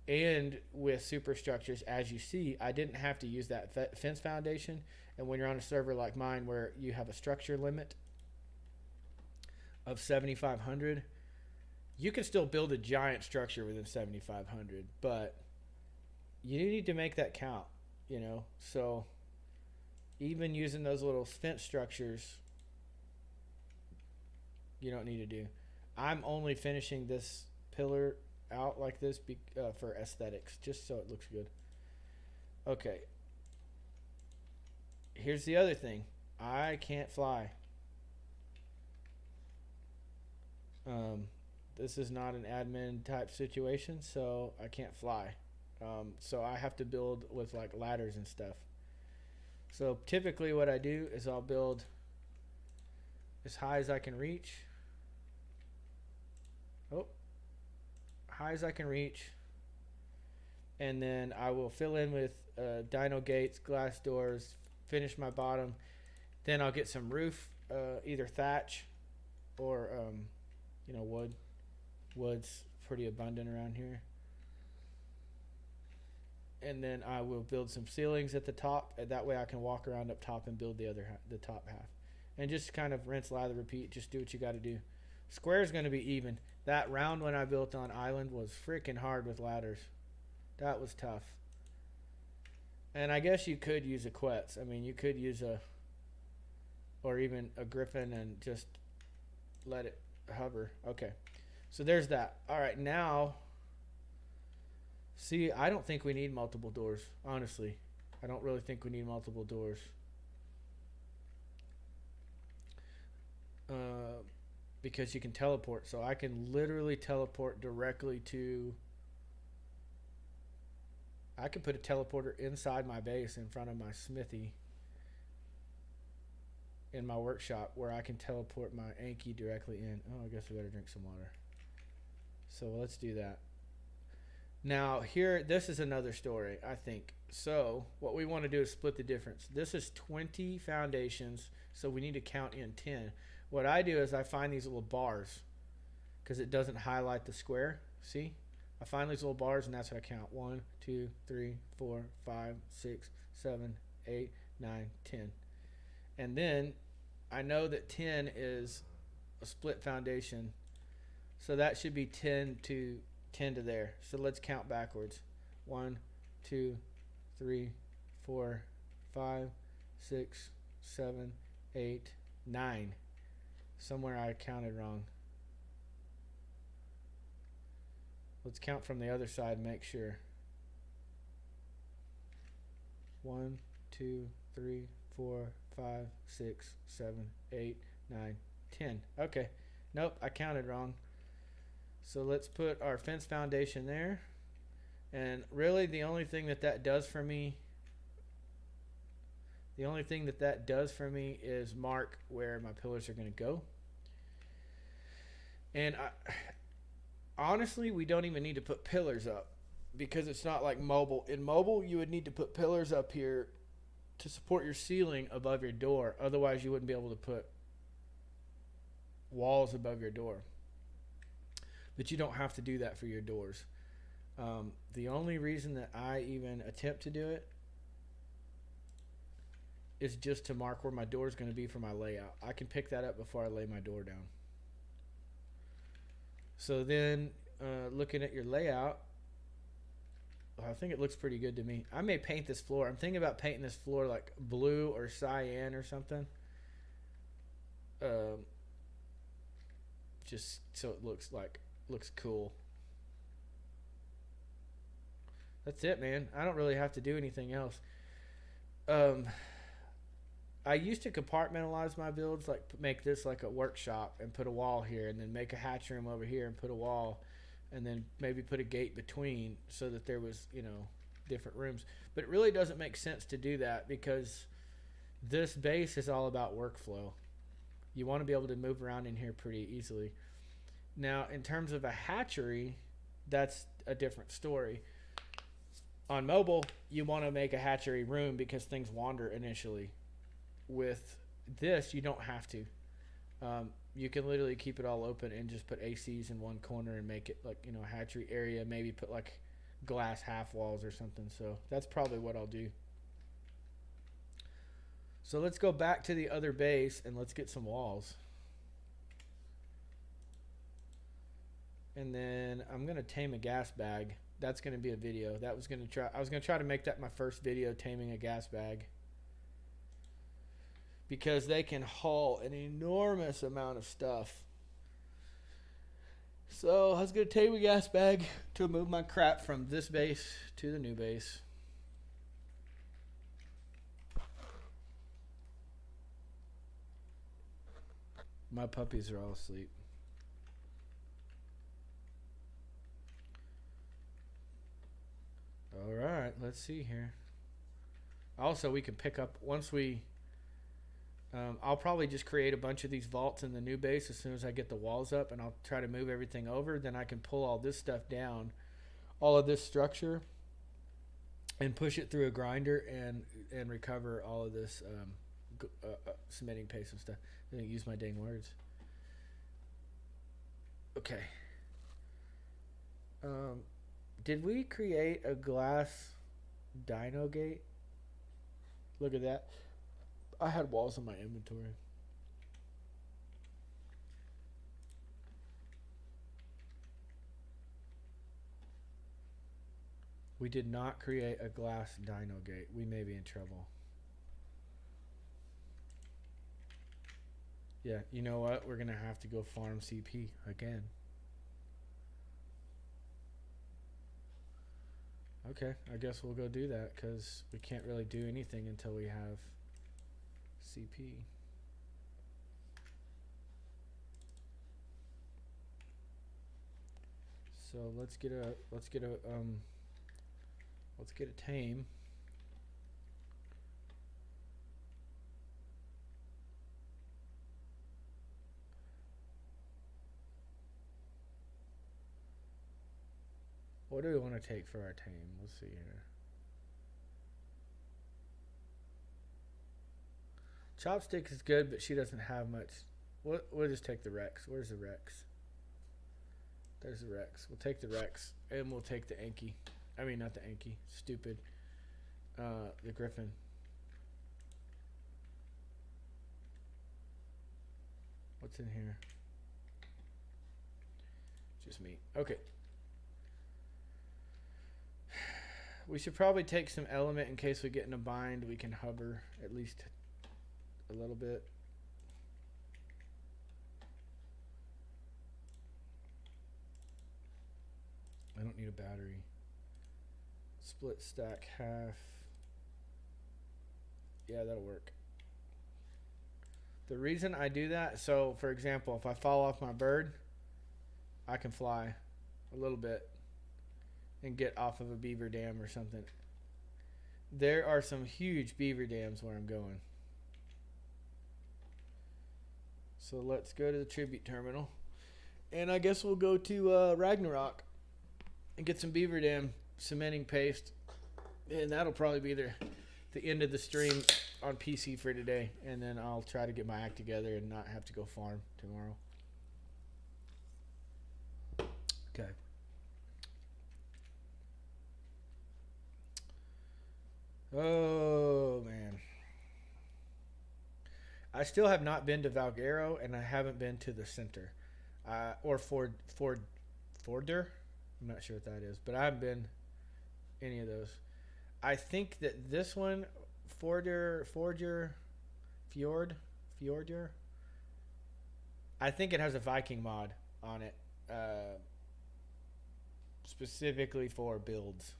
and with superstructures, as you see, I didn't have to use that fence foundation. And when you're on a server like mine where you have a structure limit of 7,500, you can still build a giant structure within 7,500, but you need to make that count, you know? So even using those little fence structures, you don't need to do. I'm only finishing this pillar out like this for aesthetics, just so it looks good. Okay. Here's the other thing. I can't fly. This is not an admin type situation, so I can't fly. So I have to build with like ladders and stuff. So typically what I do is I'll build as high as I can reach. Oh, high as I can reach. and then I will fill in with dino gates, glass doors, finish my bottom. Then I'll get some roof, either thatch or wood. Wood's pretty abundant around here. And then I will build some ceilings at the top, and that way I can walk around up top and build the top half, and just kind of rinse, lather, repeat. Just do what you got to do. Square is going to be even. That round one I built on island was freaking hard with ladders. That was tough. And I guess you could use a Quetz. I mean, you could use or even a Griffin and just let it hover. Okay, so there's that. All right, now, see, I don't think we need multiple doors, honestly. I don't really think we need multiple doors. Because you can teleport. So I can literally teleport directly to... I could put a teleporter inside my base in front of my smithy in my workshop, where I can teleport my Anki directly in. Oh, I guess I better drink some water. So let's do that. Now here, this is another story, I think. So what we want to do is split the difference. This is 20 foundations, so we need to count in 10. What I do is I find these little bars, because it doesn't highlight the square. See? I find these little bars, and that's what I count. 1, 2, 3, 4, 5, 6, 7, 8, 9, 10. And then I know that 10 is a split foundation, so that should be 10 to there. So let's count backwards. 1, 2, 3, 4, 5, 6, 7, 8, 9. Somewhere I counted wrong. Let's count from the other side and make sure. 1, 2, 3, 4, 5, 6, 7, 8, 9, 10. Okay. Nope, I counted wrong. So let's put our fence foundation there. And really the only thing that does for me, is mark where my pillars are going to go. And honestly, we don't even need to put pillars up, because it's not like mobile. In mobile, you would need to put pillars up here to support your ceiling above your door. Otherwise, you wouldn't be able to put walls above your door. But you don't have to do that for your doors. The only reason that I even attempt to do it is just to mark where my door is going to be for my layout. I can pick that up before I lay my door down. So then, looking at your layout, I think it looks pretty good to me. I may paint this floor. I'm thinking about painting this floor like blue or cyan or something. Just so it looks cool. That's it, man. I don't really have to do anything else. I used to compartmentalize my builds, like make this like a workshop and put a wall here, and then make a hatch room over here and put a wall, and then maybe put a gate between, so that there was, different rooms. But it really doesn't make sense to do that, because this base is all about workflow. You want to be able to move around in here pretty easily. Now, in terms of a hatchery, that's a different story. On mobile, you want to make a hatchery room because things wander initially. With this, you don't have to. You can literally keep it all open and just put ACs in one corner and make it like, a hatchery area. Maybe put like glass half walls or something. So that's probably what I'll do. So let's go back to the other base and let's get some walls. And then I'm going to tame a gas bag. That's going to be a video. I was going to try to make that my first video, taming a gas bag, because they can haul an enormous amount of stuff. So I was going to tame a gas bag to move my crap from this base to the new base. My puppies are all asleep. All right, let's see here. Also, we can pick up once we... I'll probably just create a bunch of these vaults in the new base as soon as I get the walls up, and I'll try to move everything over. Then I can pull all this stuff down, all of this structure, and push it through a grinder and recover all of this cementing paste and stuff. I didn't use my dang words. Okay. Did we create a glass dyno gate? Look at that. I had walls in my inventory. We did not create a glass dyno gate. We may be in trouble. Yeah, you know what? We're going to have to go farm CP again. Okay, I guess we'll go do that because we can't really do anything until we have CP. So let's get a tame. What do we want to take for our tame? Let's see here. Chopstick is good, but she doesn't have much. We'll just take the Rex. Where's the Rex? There's the Rex. We'll take the Rex, and we'll take the Anki. I mean, not the Anki. Stupid. The Griffin. What's in here? Just me. Okay. We should probably take some element in case we get in a bind. We can hover at least a little bit. I don't need a battery. Split stack half. Yeah, that'll work. The reason I do that, so for example, if I fall off my bird, I can fly a little bit and get off of a beaver dam or something. There are some huge beaver dams where I'm going. So let's go to the tribute terminal. And I guess we'll go to Ragnarok and get some beaver dam cementing paste. And that'll probably be the end of the stream on PC for today. And then I'll try to get my act together and not have to go farm tomorrow. Okay. Oh, man. I still have not been to Valguero, and I haven't been to the center. Or Forder. I'm not sure what that is, but I haven't been any of those. I think that this one, Fjordur, I think it has a Viking mod on it, specifically for builds.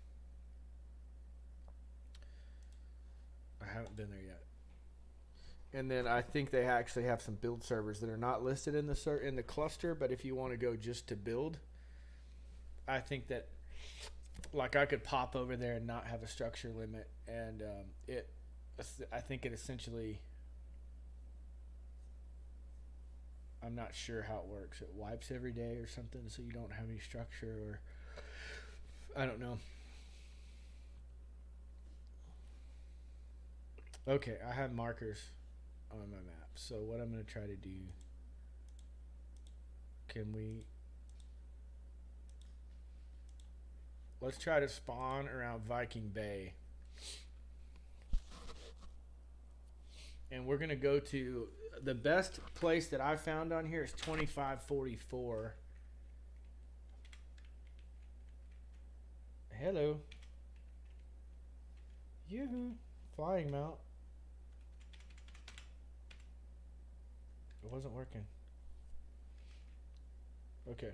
I haven't been there yet. And then I think they actually have some build servers that are not listed in the cluster, but if you want to go just to build, I think that like I could pop over there and not have a structure limit, and I think it essentially, I'm not sure how it works. It wipes every day or something, so you don't have any structure, or I don't know. Okay, I have markers on my map. So what I'm going to try to do, let's try to spawn around Viking Bay. And we're going to go to, the best place that I found on here is 2544. Hello. Yoo-hoo. Flying mount. It wasn't working. Okay.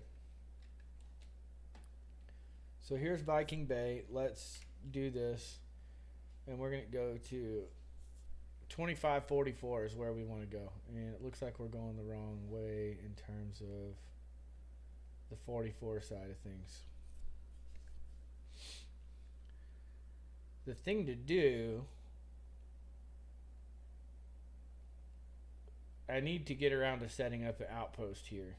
So here's Viking Bay. Let's do this. And we're going to go to 2544 is where we want to go. And it looks like we're going the wrong way in terms of the 44 side of things. The thing to do, I need to get around to setting up an outpost here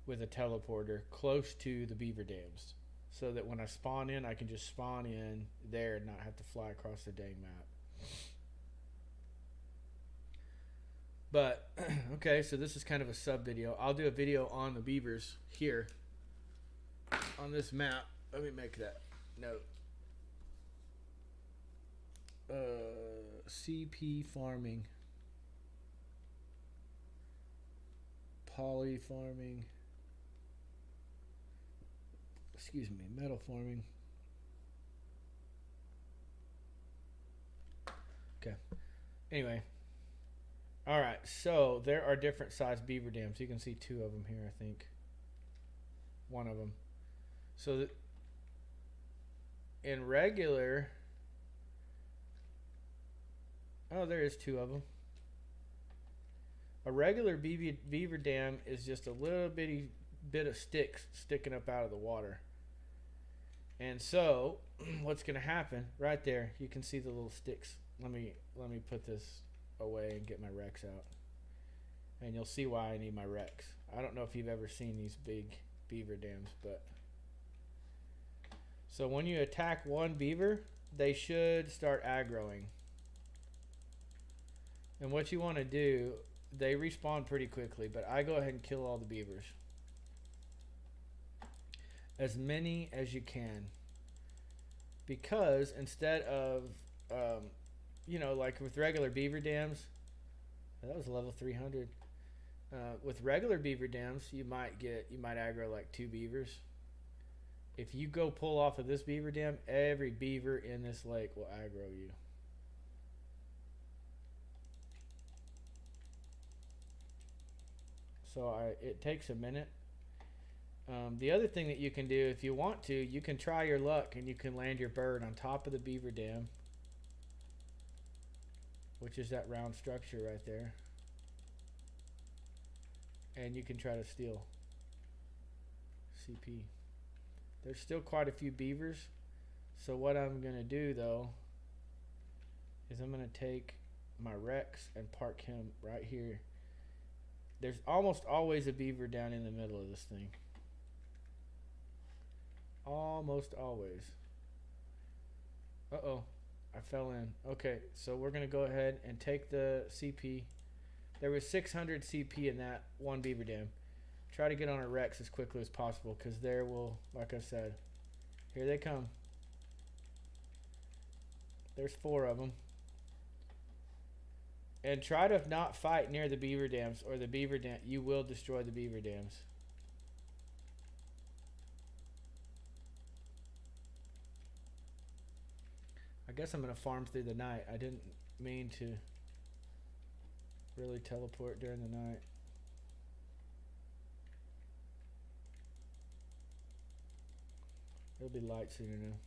with a teleporter close to the beaver dams. so that when I spawn in, I can just spawn in there and not have to fly across the dang map. But, okay, so this is kind of a sub video. I'll do a video on the beavers here on this map. Let me make that note. CP farming. Poly farming. Excuse me, metal farming. Okay. Anyway. All right. So there are different sized beaver dams. You can see two of them here, I think. One of them. So in regular. Oh, there is two of them. A regular beaver dam is just a little bitty bit of sticks sticking up out of the water. And so what's going to happen right there, you can see the little sticks. Let me put this away and get my Rex out. And you'll see why I need my Rex. I don't know if you've ever seen these big beaver dams, but so when you attack one beaver, they should start aggroing. And what you want to do, they respawn pretty quickly, but I go ahead and kill all the beavers. As many as you can. Because instead of, you know, like with regular beaver dams, that was level 300. With regular beaver dams, you might aggro like 2 beavers. If you go pull off of this beaver dam, every beaver in this lake will aggro you. So it takes a minute. The other thing that you can do, if you want to, you can try your luck and you can land your bird on top of the beaver dam, which is that round structure right there. And you can try to steal CP. There's still quite a few beavers. So what I'm going to do, though, is I'm going to take my Rex and park him right here. There's almost always a beaver down in the middle of this thing. Almost always. Uh-oh. I fell in. Okay, so we're going to go ahead and take the CP. There was 600 CP in that one beaver dam. Try to get on a Rex as quickly as possible, because there will, like I said, here they come. There's 4 of them. And try to not fight near the beaver dams, or the beaver dam, you will destroy the beaver dams. I guess I'm going to farm through the night. I didn't mean to really teleport during the night. It'll be light soon enough.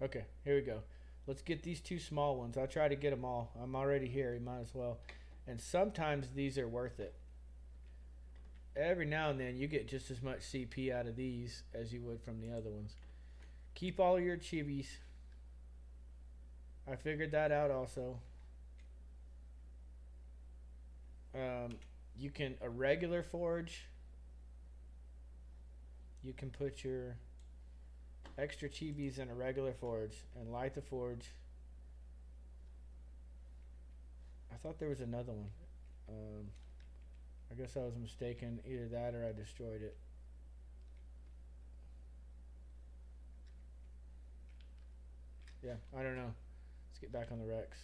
Okay, here we go. Let's get these 2 small ones. I'll try to get them all. I'm already here. You might as well. And sometimes these are worth it. Every now and then you get just as much CP out of these as you would from the other ones. Keep all your chibis. I figured that out also. You can, a regular forge, you can put your extra chibis in a regular forge and light the forge. I thought there was another one. I guess I was mistaken. Either that or I destroyed it. Yeah, I don't know. Let's get back on the Rex.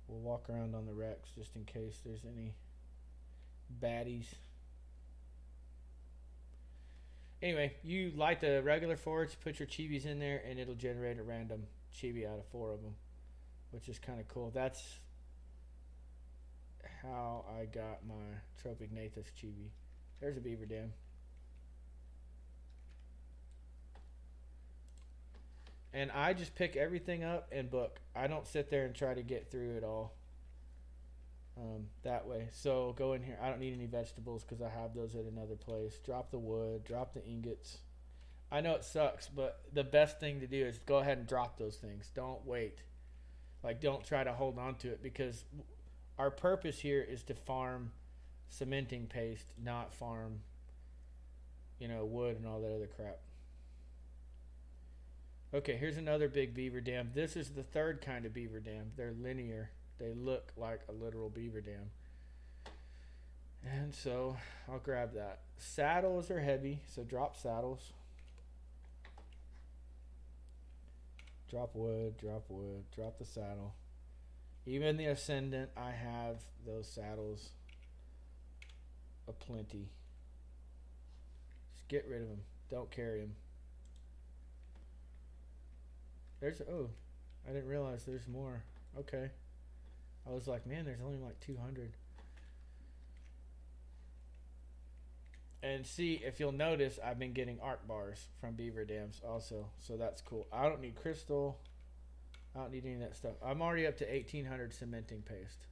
We'll walk around on the Rex just in case there's any baddies. Anyway, you light the regular forge, put your chibis in there, and it'll generate a random chibi out of 4 of them, which is kind of cool. That's how I got my Tropignathus chibi. There's a beaver dam. And I just pick everything up and book. I don't sit there and try to get through it all that way. So go in here. I don't need any vegetables because I have those at another place. Drop the wood. Drop the ingots. I know it sucks, but the best thing to do is go ahead and drop those things. Don't wait. Like, don't try to hold on to it, because our purpose here is to farm cementing paste, not farm you know, wood and all that other crap. Okay, here's another big beaver dam. This is the third kind of beaver dam. They're linear. They look like a literal beaver dam. And so I'll grab that. Saddles are heavy, so drop saddles. Drop wood, drop the saddle. Even the Ascendant, I have those saddles aplenty. Just get rid of them. Don't carry them. There's, oh, I didn't realize there's more. Okay. I was like, man, there's only like 200. And see, if you'll notice, I've been getting arc bars from beaver dams also. So that's cool. I don't need crystal. I don't need any of that stuff. I'm already up to 1,800 cementing paste.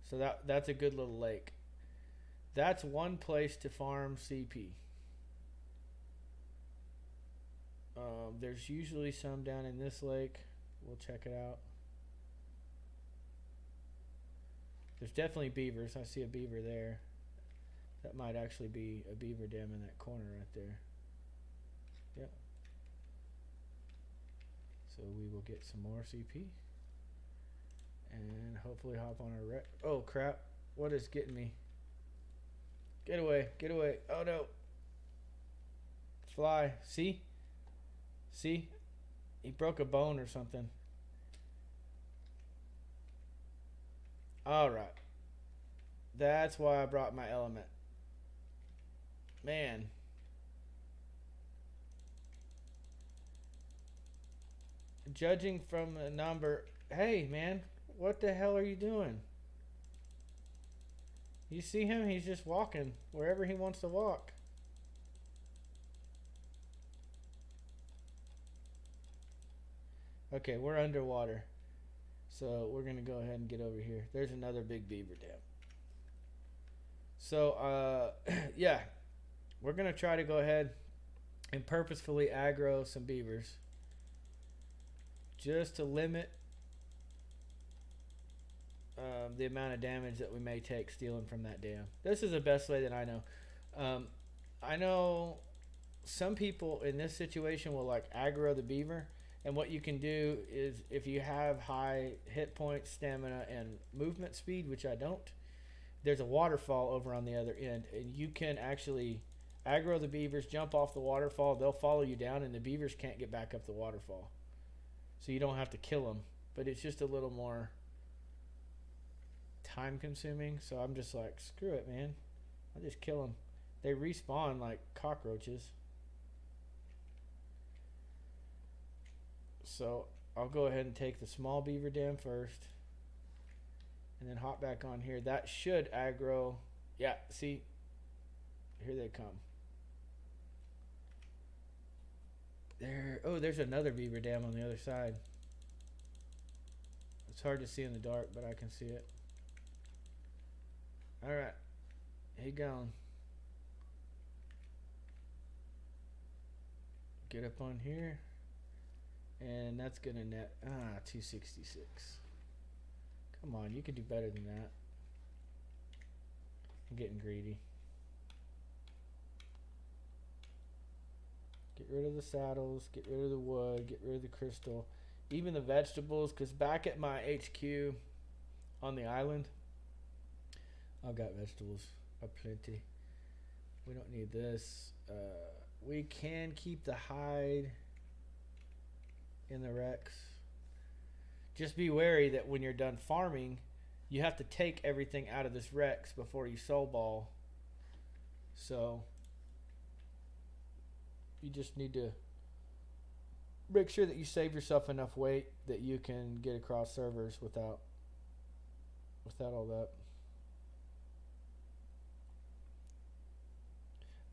So that's a good little lake. That's one place to farm CP. There's usually some down in this lake. We'll check it out. There's definitely beavers. I see a beaver there. That might actually be a beaver dam in that corner right there. Yep. So we will get some more CP. And hopefully hop on our wreck. Oh crap. What is getting me? Get away. Get away. Oh no. Fly. See? See? He broke a bone or something. Alright. That's why I brought my element. Man. Judging from the number. Hey, man. What the hell are you doing? You see him? He's just walking wherever he wants to walk. Okay, we're underwater. So we're going to go ahead and get over here. There's another big beaver dam. So, yeah. We're going to try to go ahead and purposefully aggro some beavers. Just to limit the amount of damage that we may take stealing from that dam. This is the best way that I know. I know some people in this situation will like aggro the beaver. And what you can do is if you have high hit points, stamina, and movement speed, which I don't, there's a waterfall over on the other end. And you can actually aggro the beavers, jump off the waterfall. They'll follow you down, and the beavers can't get back up the waterfall. So you don't have to kill them. But it's just a little more time consuming. So I'm just like, screw it, man. I'll just kill them. They respawn like cockroaches. So I'll go ahead and take the small beaver dam first. And then hop back on here. That should aggro. Yeah, see? Here they come. There. Oh, there's another beaver dam on the other side. It's hard to see in the dark, but I can see it. Alright. He gone. Get up on here. And that's going to net 266. Come on, you can do better than that. I'm getting greedy. Get rid of the saddles, get rid of the wood, get rid of the crystal, even the vegetables, because back at my HQ on the island, I've got vegetables aplenty. We don't need this. We can keep the hide in the wrecks. Just be wary that when you're done farming, you have to take everything out of this wrecks before you soul ball. So you just need to make sure that you save yourself enough weight that you can get across servers without all that.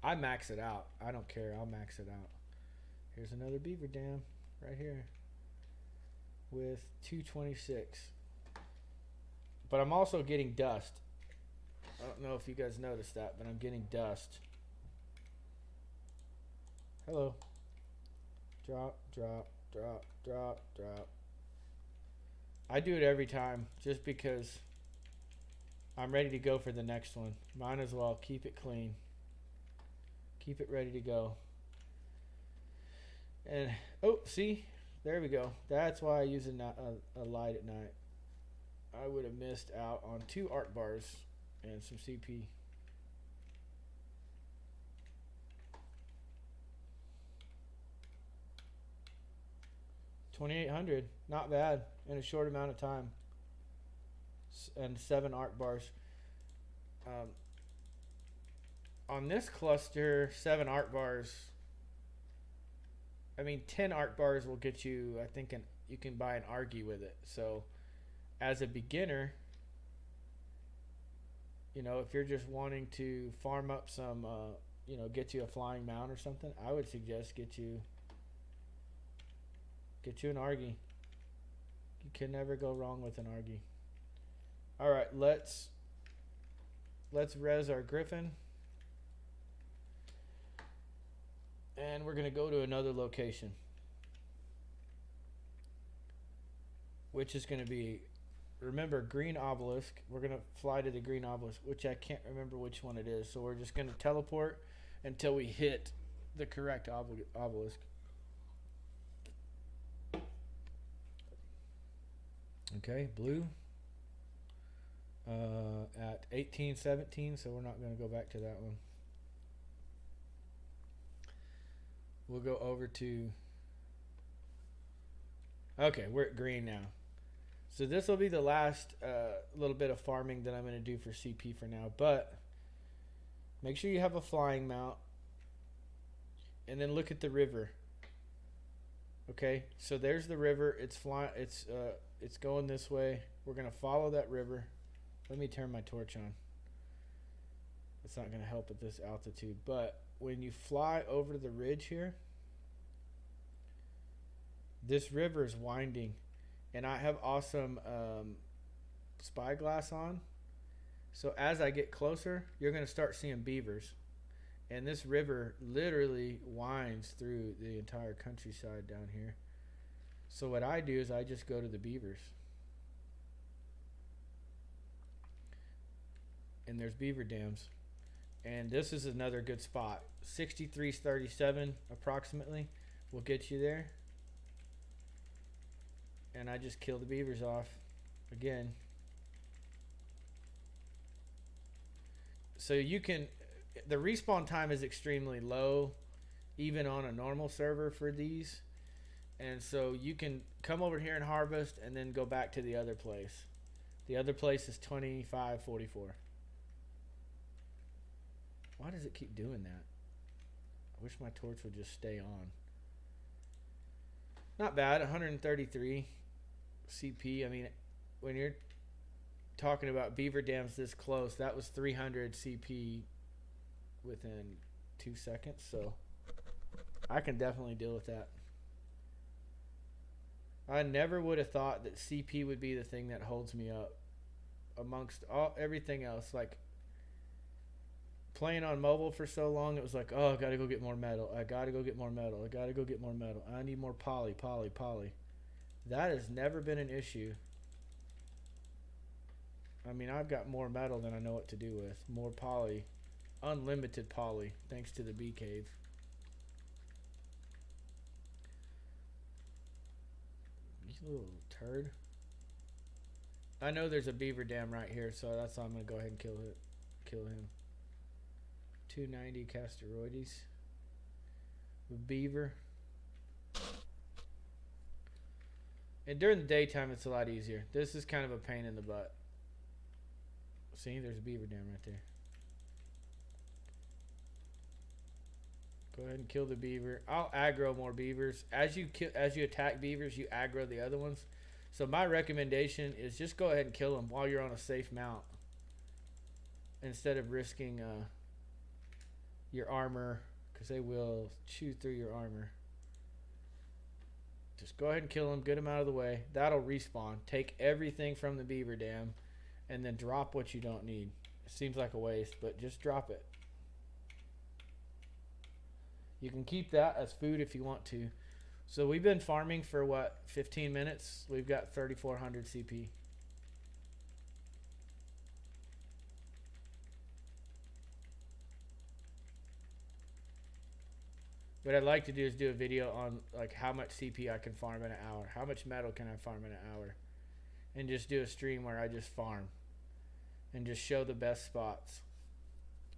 I max it out. I don't care. I'll max it out. Here's another beaver dam right here with 226. But I'm also getting dust. I don't know if you guys noticed that, but I'm getting dust. Hello. Drop, drop, drop, drop, drop. I do it every time just because I'm ready to go for the next one. Might as well keep it clean. Keep it ready to go. And, oh, see? There we go. That's why I use a light at night. I would have missed out on 2 arc bars and some CP. $2,800, not bad in a short amount of time, and 7 arc bars. On this cluster, 7 arc bars. I mean, 10 arc bars will get you, I think, you can buy an Argy with it. So, as a beginner, you know, if you're just wanting to farm up some, you know, get you a flying mount or something, I would suggest get you an Argy. You can never go wrong with an Argy. All right, let's res our Griffin. And we're going to go to another location, which is going to be, remember, Green Obelisk. We're going to fly to the Green Obelisk, which I can't remember which one it is. So we're just going to teleport until we hit the correct obelisk. Okay, blue at 1817, so we're not going to go back to that one. We'll go over to, okay, we're at green now. So this will be the last little bit of farming that I'm going to do for CP for now. But make sure you have a flying mount. And then look at the river. Okay, so there's the river. It's going this way. We're going to follow that river. Let me turn my torch on. It's not going to help at this altitude. But when you fly over the ridge here, this river is winding. And I have awesome spyglass on. So as I get closer, you're going to start seeing beavers. And this river literally winds through the entire countryside down here. So what I do is I just go to the beavers. And there's beaver dams. And this is another good spot. 6337 approximately will get you there. And I just kill the beavers off again. So you can, the respawn time is extremely low, even on a normal server for these. And so you can come over here and harvest and then go back to the other place. The other place is 2544. Why does it keep doing that? I wish my torch would just stay on. Not bad, 133 CP. I mean, when you're talking about beaver dams this close, that was 300 CP within 2 seconds. So I can definitely deal with that. I never would have thought that CP would be the thing that holds me up amongst everything else. Like playing on mobile for so long, it was like, oh, I gotta go get more metal. I gotta go get more metal. I gotta go get more metal. I need more poly. That has never been an issue. I mean, I've got more metal than I know what to do with. More poly. Unlimited poly, thanks to the bee cave. You little turd. I know there's a beaver dam right here, so that's why I'm going to go ahead and kill him. 290 Casteroides. Beaver. And during the daytime, it's a lot easier. This is kind of a pain in the butt. See, there's a beaver dam right there. Go ahead and kill the beaver. I'll aggro more beavers. As you attack beavers, you aggro the other ones. So my recommendation is just go ahead and kill them while you're on a safe mount, instead of risking your armor, because they will chew through your armor. Just go ahead and kill them, get them out of the way. That'll respawn. Take everything from the beaver dam, and then drop what you don't need. It seems like a waste, but just drop it. You can keep that as food if you want to. So we've been farming for what, 15 minutes? We've got 3,400 CP. What I'd like to do is do a video on like how much CP I can farm in an hour. How much metal can I farm in an hour? And just do a stream where I just farm and just show the best spots.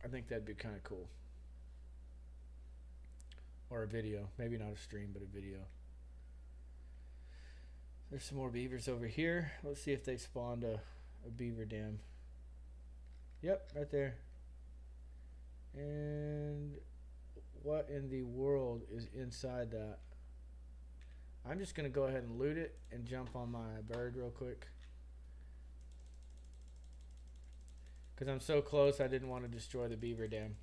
I think that'd be kind of cool. Or a video. Maybe not a stream, but a video. There's some more beavers over here. Let's see if they spawned a beaver dam. Yep, right there. And what in the world is inside that? I'm just going to go ahead and loot it and jump on my bird real quick. Because I'm so close, I didn't want to destroy the beaver dam.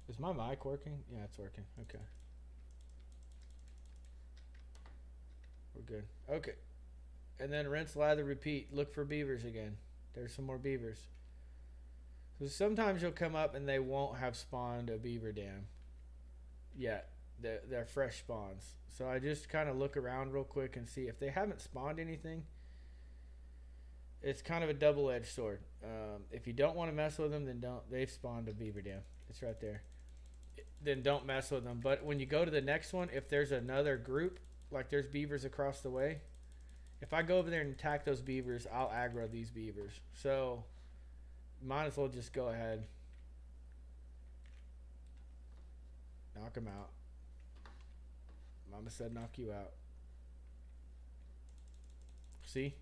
Is my mic working? Yeah, it's working. Okay. We're good. Okay. And then rinse, lather, repeat. Look for beavers again. There's some more beavers. So sometimes you'll come up and they won't have spawned a beaver dam yet. They're fresh spawns. So I just kind of look around real quick and see if they haven't spawned anything. It's kind of a double-edged sword. If you don't want to mess with them, then don't. They've spawned a beaver dam. It's right there. Then don't mess with them. But when you go to the next one, if there's another group, like there's beavers across the way, if I go over there and attack those beavers, I'll aggro these beavers. So might as well just go ahead. Knock them out. Mama said knock you out. See?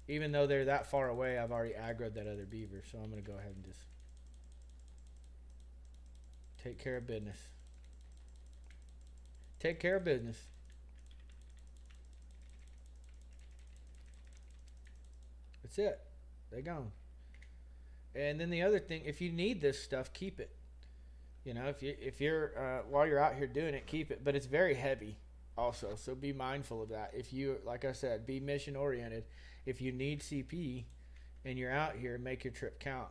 Even though they're that far away, I've already aggroed that other beaver. So I'm going to go ahead and just take care of business. Take care of business. That's it. They're gone. And then the other thing, if you need this stuff, keep it. You know, if you're while you're out here doing it, keep it. But it's very heavy also, so be mindful of that. If you, like I said, be mission oriented. If you need CP and you're out here, make your trip count.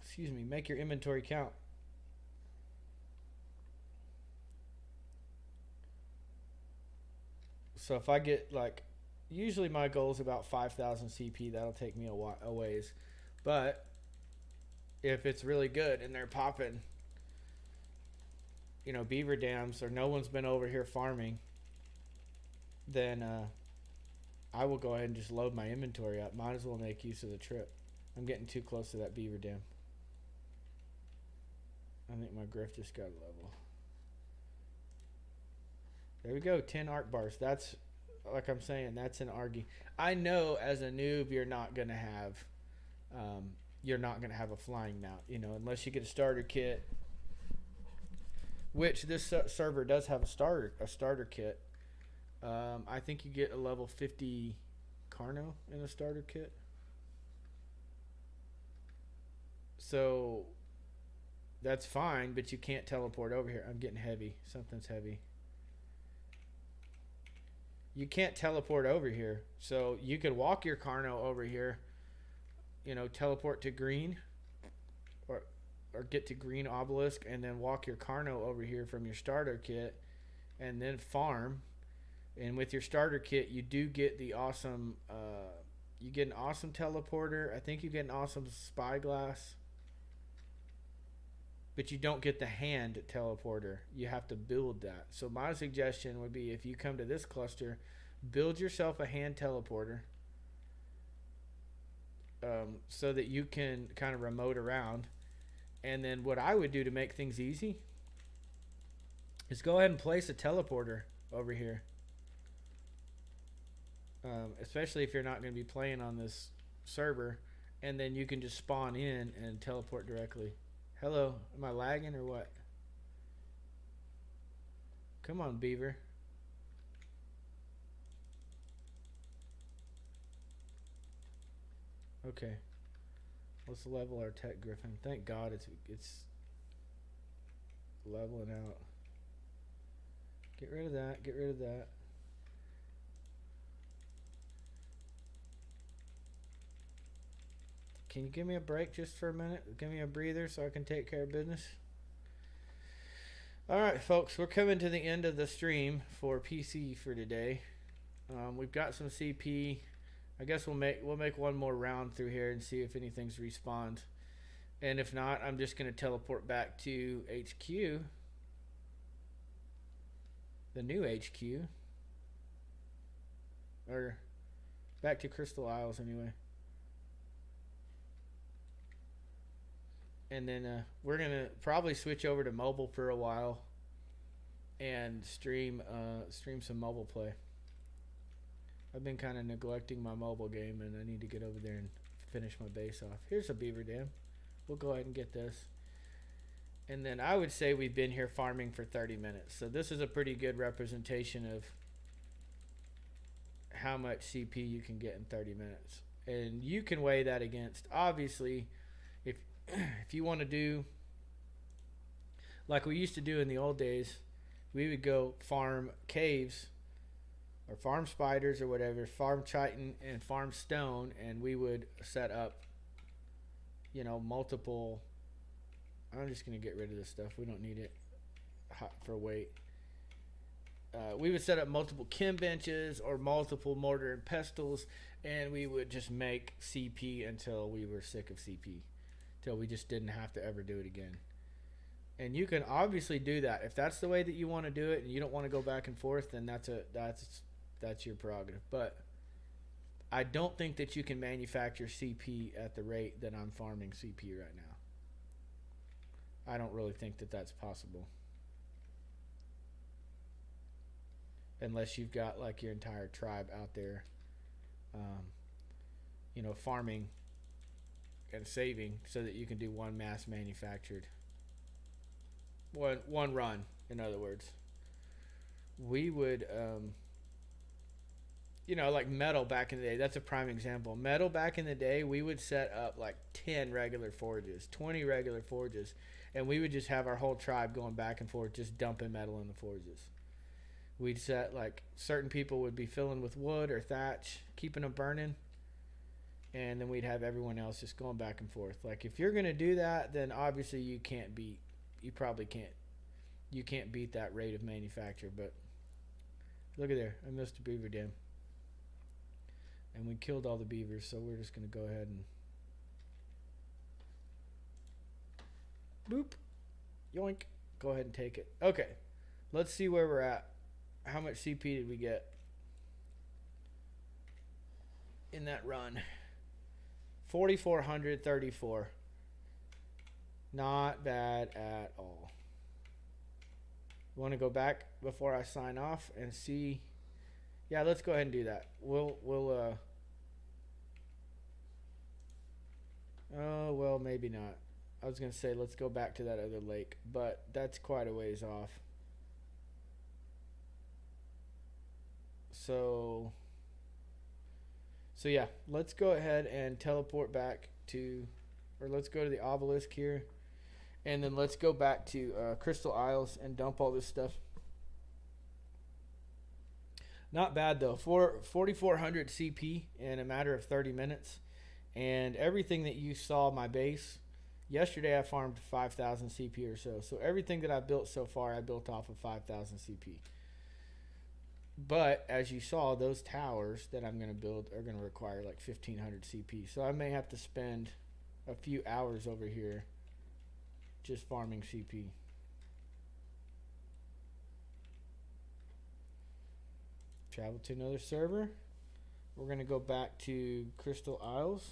Excuse me, make your inventory count. So if I get like, usually my goal is about 5,000 CP. That'll take me a ways. But if it's really good and they're popping, you know, beaver dams, or no one's been over here farming, then I will go ahead and just load my inventory up. Might as well make use of the trip. I'm getting too close to that beaver dam. I think my griff just got a level. There we go, 10 arc bars. That's, like I'm saying, that's an argy. I know as a noob you're not gonna have a flying mount, you know, unless you get a starter kit. Which this server does have a starter kit. I think you get a level 50 Carno in a starter kit. So that's fine, but you can't teleport over here. I'm getting heavy. Something's heavy. You can't teleport over here. So you could walk your Carno over here, you know, teleport to green or get to green obelisk and then walk your Carno over here from your starter kit and then farm. And with your starter kit, you do get the awesome, you get an awesome teleporter. I think you get an awesome spyglass. But you don't get the hand teleporter. You have to build that. So my suggestion would be, if you come to this cluster, build yourself a hand teleporter, so that you can kind of remote around. And then what I would do to make things easy is go ahead and place a teleporter over here. Especially if you're not going to be playing on this server. And then you can just spawn in and teleport directly. Hello, am I lagging or what? Come on, beaver. Okay. Let's level our tech griffin. Thank God it's leveling out. Get rid of that. Get rid of that. Can you give me a break just for a minute? Give me a breather so I can take care of business. Alright, folks. We're coming to the end of the stream for PC for today. We've got some CP. I guess we'll make one more round through here and see if anything's respawned. And if not, I'm just gonna teleport back to HQ. The new HQ. Or back to Crystal Isles anyway. And then we're gonna probably switch over to mobile for a while and stream some mobile play. I've been kind of neglecting my mobile game, and I need to get over there and finish my base off. Here's a beaver dam. We'll go ahead and get this. And then I would say we've been here farming for 30 minutes. So this is a pretty good representation of how much CP you can get in 30 minutes. And you can weigh that against, obviously, if you want to do like we used to do in the old days, we would go farm caves or farm spiders or whatever, farm chitin and farm stone, and we would set up, you know, multiple. I'm just going to get rid of this stuff. We don't need it for weight. We would set up multiple chem benches or multiple mortar and pestles, and we would just make CP until we were sick of CP, till we just didn't have to ever do it again. And you can obviously do that. If that's the way that you want to do it and you don't want to go back and forth, then that's your prerogative. But I don't think that you can manufacture CP at the rate that I'm farming CP right now. I don't really think that that's possible. Unless you've got like your entire tribe out there, you know, farming and saving so that you can do one mass manufactured. One run, in other words. We would, you know, like metal back in the day. That's a prime example. Metal back in the day, we would set up like 10 regular forges, 20 regular forges, and we would just have our whole tribe going back and forth, just dumping metal in the forges. We'd set, like, certain people would be filling with wood or thatch, keeping them burning, and then we'd have everyone else just going back and forth. Like, if you're going to do that, then obviously you probably can't beat that rate of manufacture. But look at there, I missed a beaver dam. And we killed all the beavers, so we're just going to go ahead and boop, yoink, go ahead and take it. Okay, let's see where we're at. How much CP did we get in that run? 4,434. Not bad at all. Want to go back before I sign off and see? Yeah, let's go ahead and do that. Oh, well, maybe not. I was going to say let's go back to that other lake, but that's quite a ways off. So yeah, let's go ahead and teleport back to, or let's go to the obelisk here, and then let's go back to Crystal Isles and dump all this stuff. Not bad though, 4,400 CP in a matter of 30 minutes, and everything that you saw my base. Yesterday I farmed 5,000 CP or so. So everything that I've built so far, I built off of 5,000 CP. But as you saw, those towers that I'm going to build are going to require like 1,500 CP. So I may have to spend a few hours over here just farming CP. Travel to another server. We're going to go back to Crystal Isles.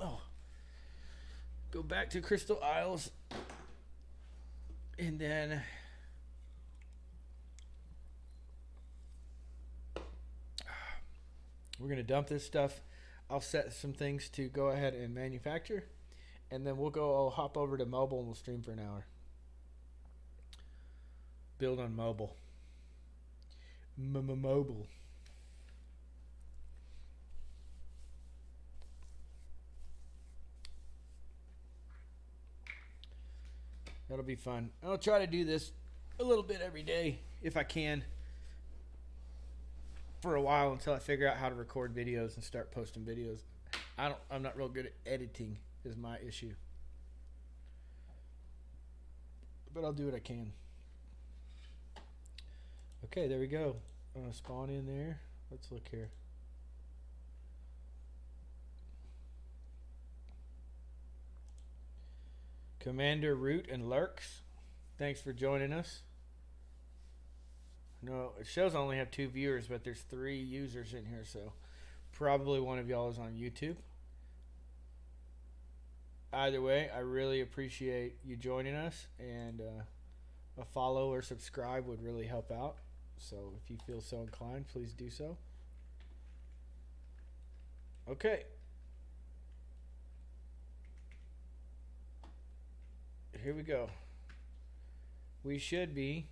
Oh. Go back to Crystal Isles. And then we're going to dump this stuff. I'll set some things to go ahead and manufacture. And then I'll hop over to mobile and we'll stream for an hour. Build on mobile. Mobile. That'll be fun. I'll try to do this a little bit every day if I can. For a while until I figure out how to record videos and start posting videos. I'm not real good at editing is my issue. But I'll do what I can. Okay, there we go. spawn in there. Let's look here. Commander Root and Lurks, thanks for joining us. No, it shows I only have 2 viewers, but there's 3 users in here, so probably one of y'all is on YouTube. Either way, I really appreciate you joining us, and a follow or subscribe would really help out. So if you feel so inclined, please do so. Okay. Here we go. We should be.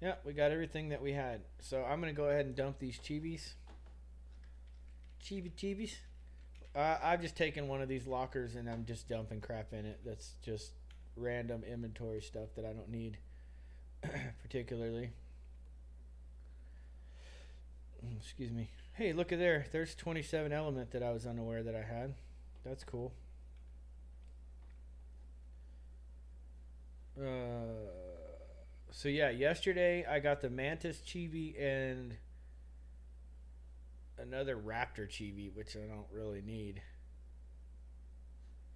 Yeah, we got everything that we had. So I'm going to go ahead and dump these chibis. Chibis. I've just taken one of these lockers and I'm just dumping crap in it. That's just random inventory stuff that I don't need particularly. Excuse me. Hey, look at there. There's 27 element that I was unaware that I had. That's cool. So yeah, yesterday I got the Mantis Chibi and another Raptor Chibi, which I don't really need.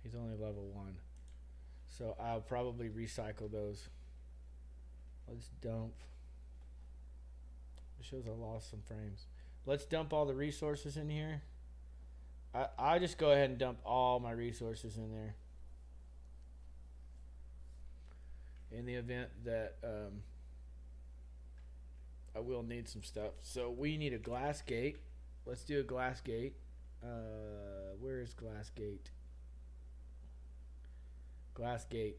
He's only level 1. So I'll probably recycle those. Let's dump. It shows I lost some frames. Let's dump all the resources in here. I just go ahead and dump all my resources in there. In the event that I will need some stuff. So we need a glass gate. Let's do a glass gate. Where is glass gate? Glass gate.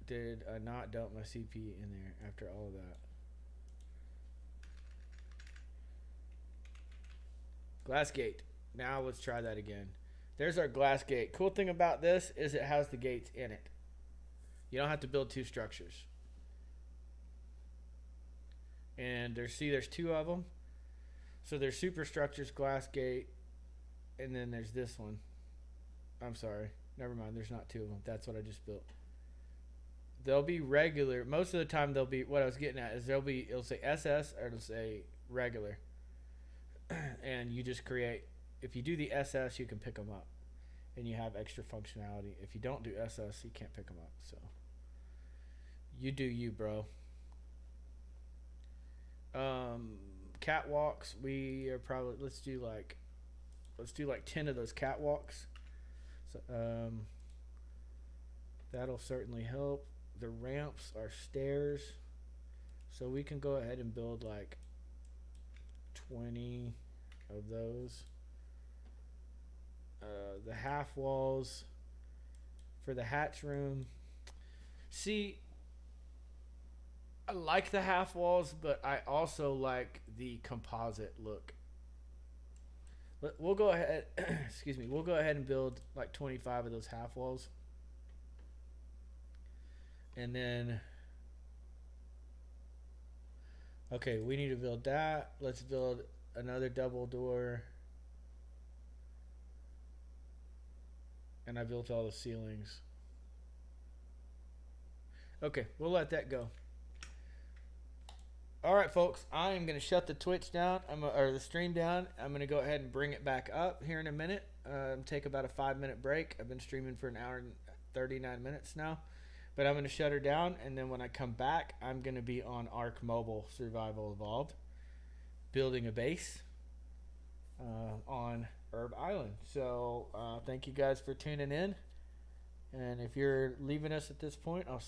Did I not dump my CP in there after all of that? Glass gate. Now let's try that again. There's our glass gate. Cool thing about this is it has the gates in it. You don't have to build 2 structures. And there's 2 of them. So there's superstructures, glass gate, and then there's this one. I'm sorry. Never mind. There's not 2 of them. That's what I just built. They'll be regular. Most of the time they'll be, what I was getting at is it'll say SS or it'll say regular. And you just create, if you do the SS, you can pick them up. And you have extra functionality. If you don't do SS, you can't pick them up. So you do you, bro. Catwalks, we are probably, let's do like 10 of those catwalks. So that'll certainly help. The ramps are stairs, so we can go ahead and build like 20 of those. The half walls for the hatch room. See, I like the half walls, but I also like the composite look. We'll go ahead, excuse me, we'll go ahead and build like 25 of those half walls. And then, okay, we need to build that. Let's build another double door. And I built all the ceilings. Okay, we'll let that go. All right, folks, I am going to shut the Twitch down, or the stream down. I'm going to go ahead and bring it back up here in a minute. Take about a 5-minute break. I've been streaming for 1 hour and 39 minutes now. But I'm going to shut her down, and then when I come back, I'm going to be on Ark Mobile Survival Evolved, building a base on Herb Island. So thank you guys for tuning in. And if you're leaving us at this point, I'll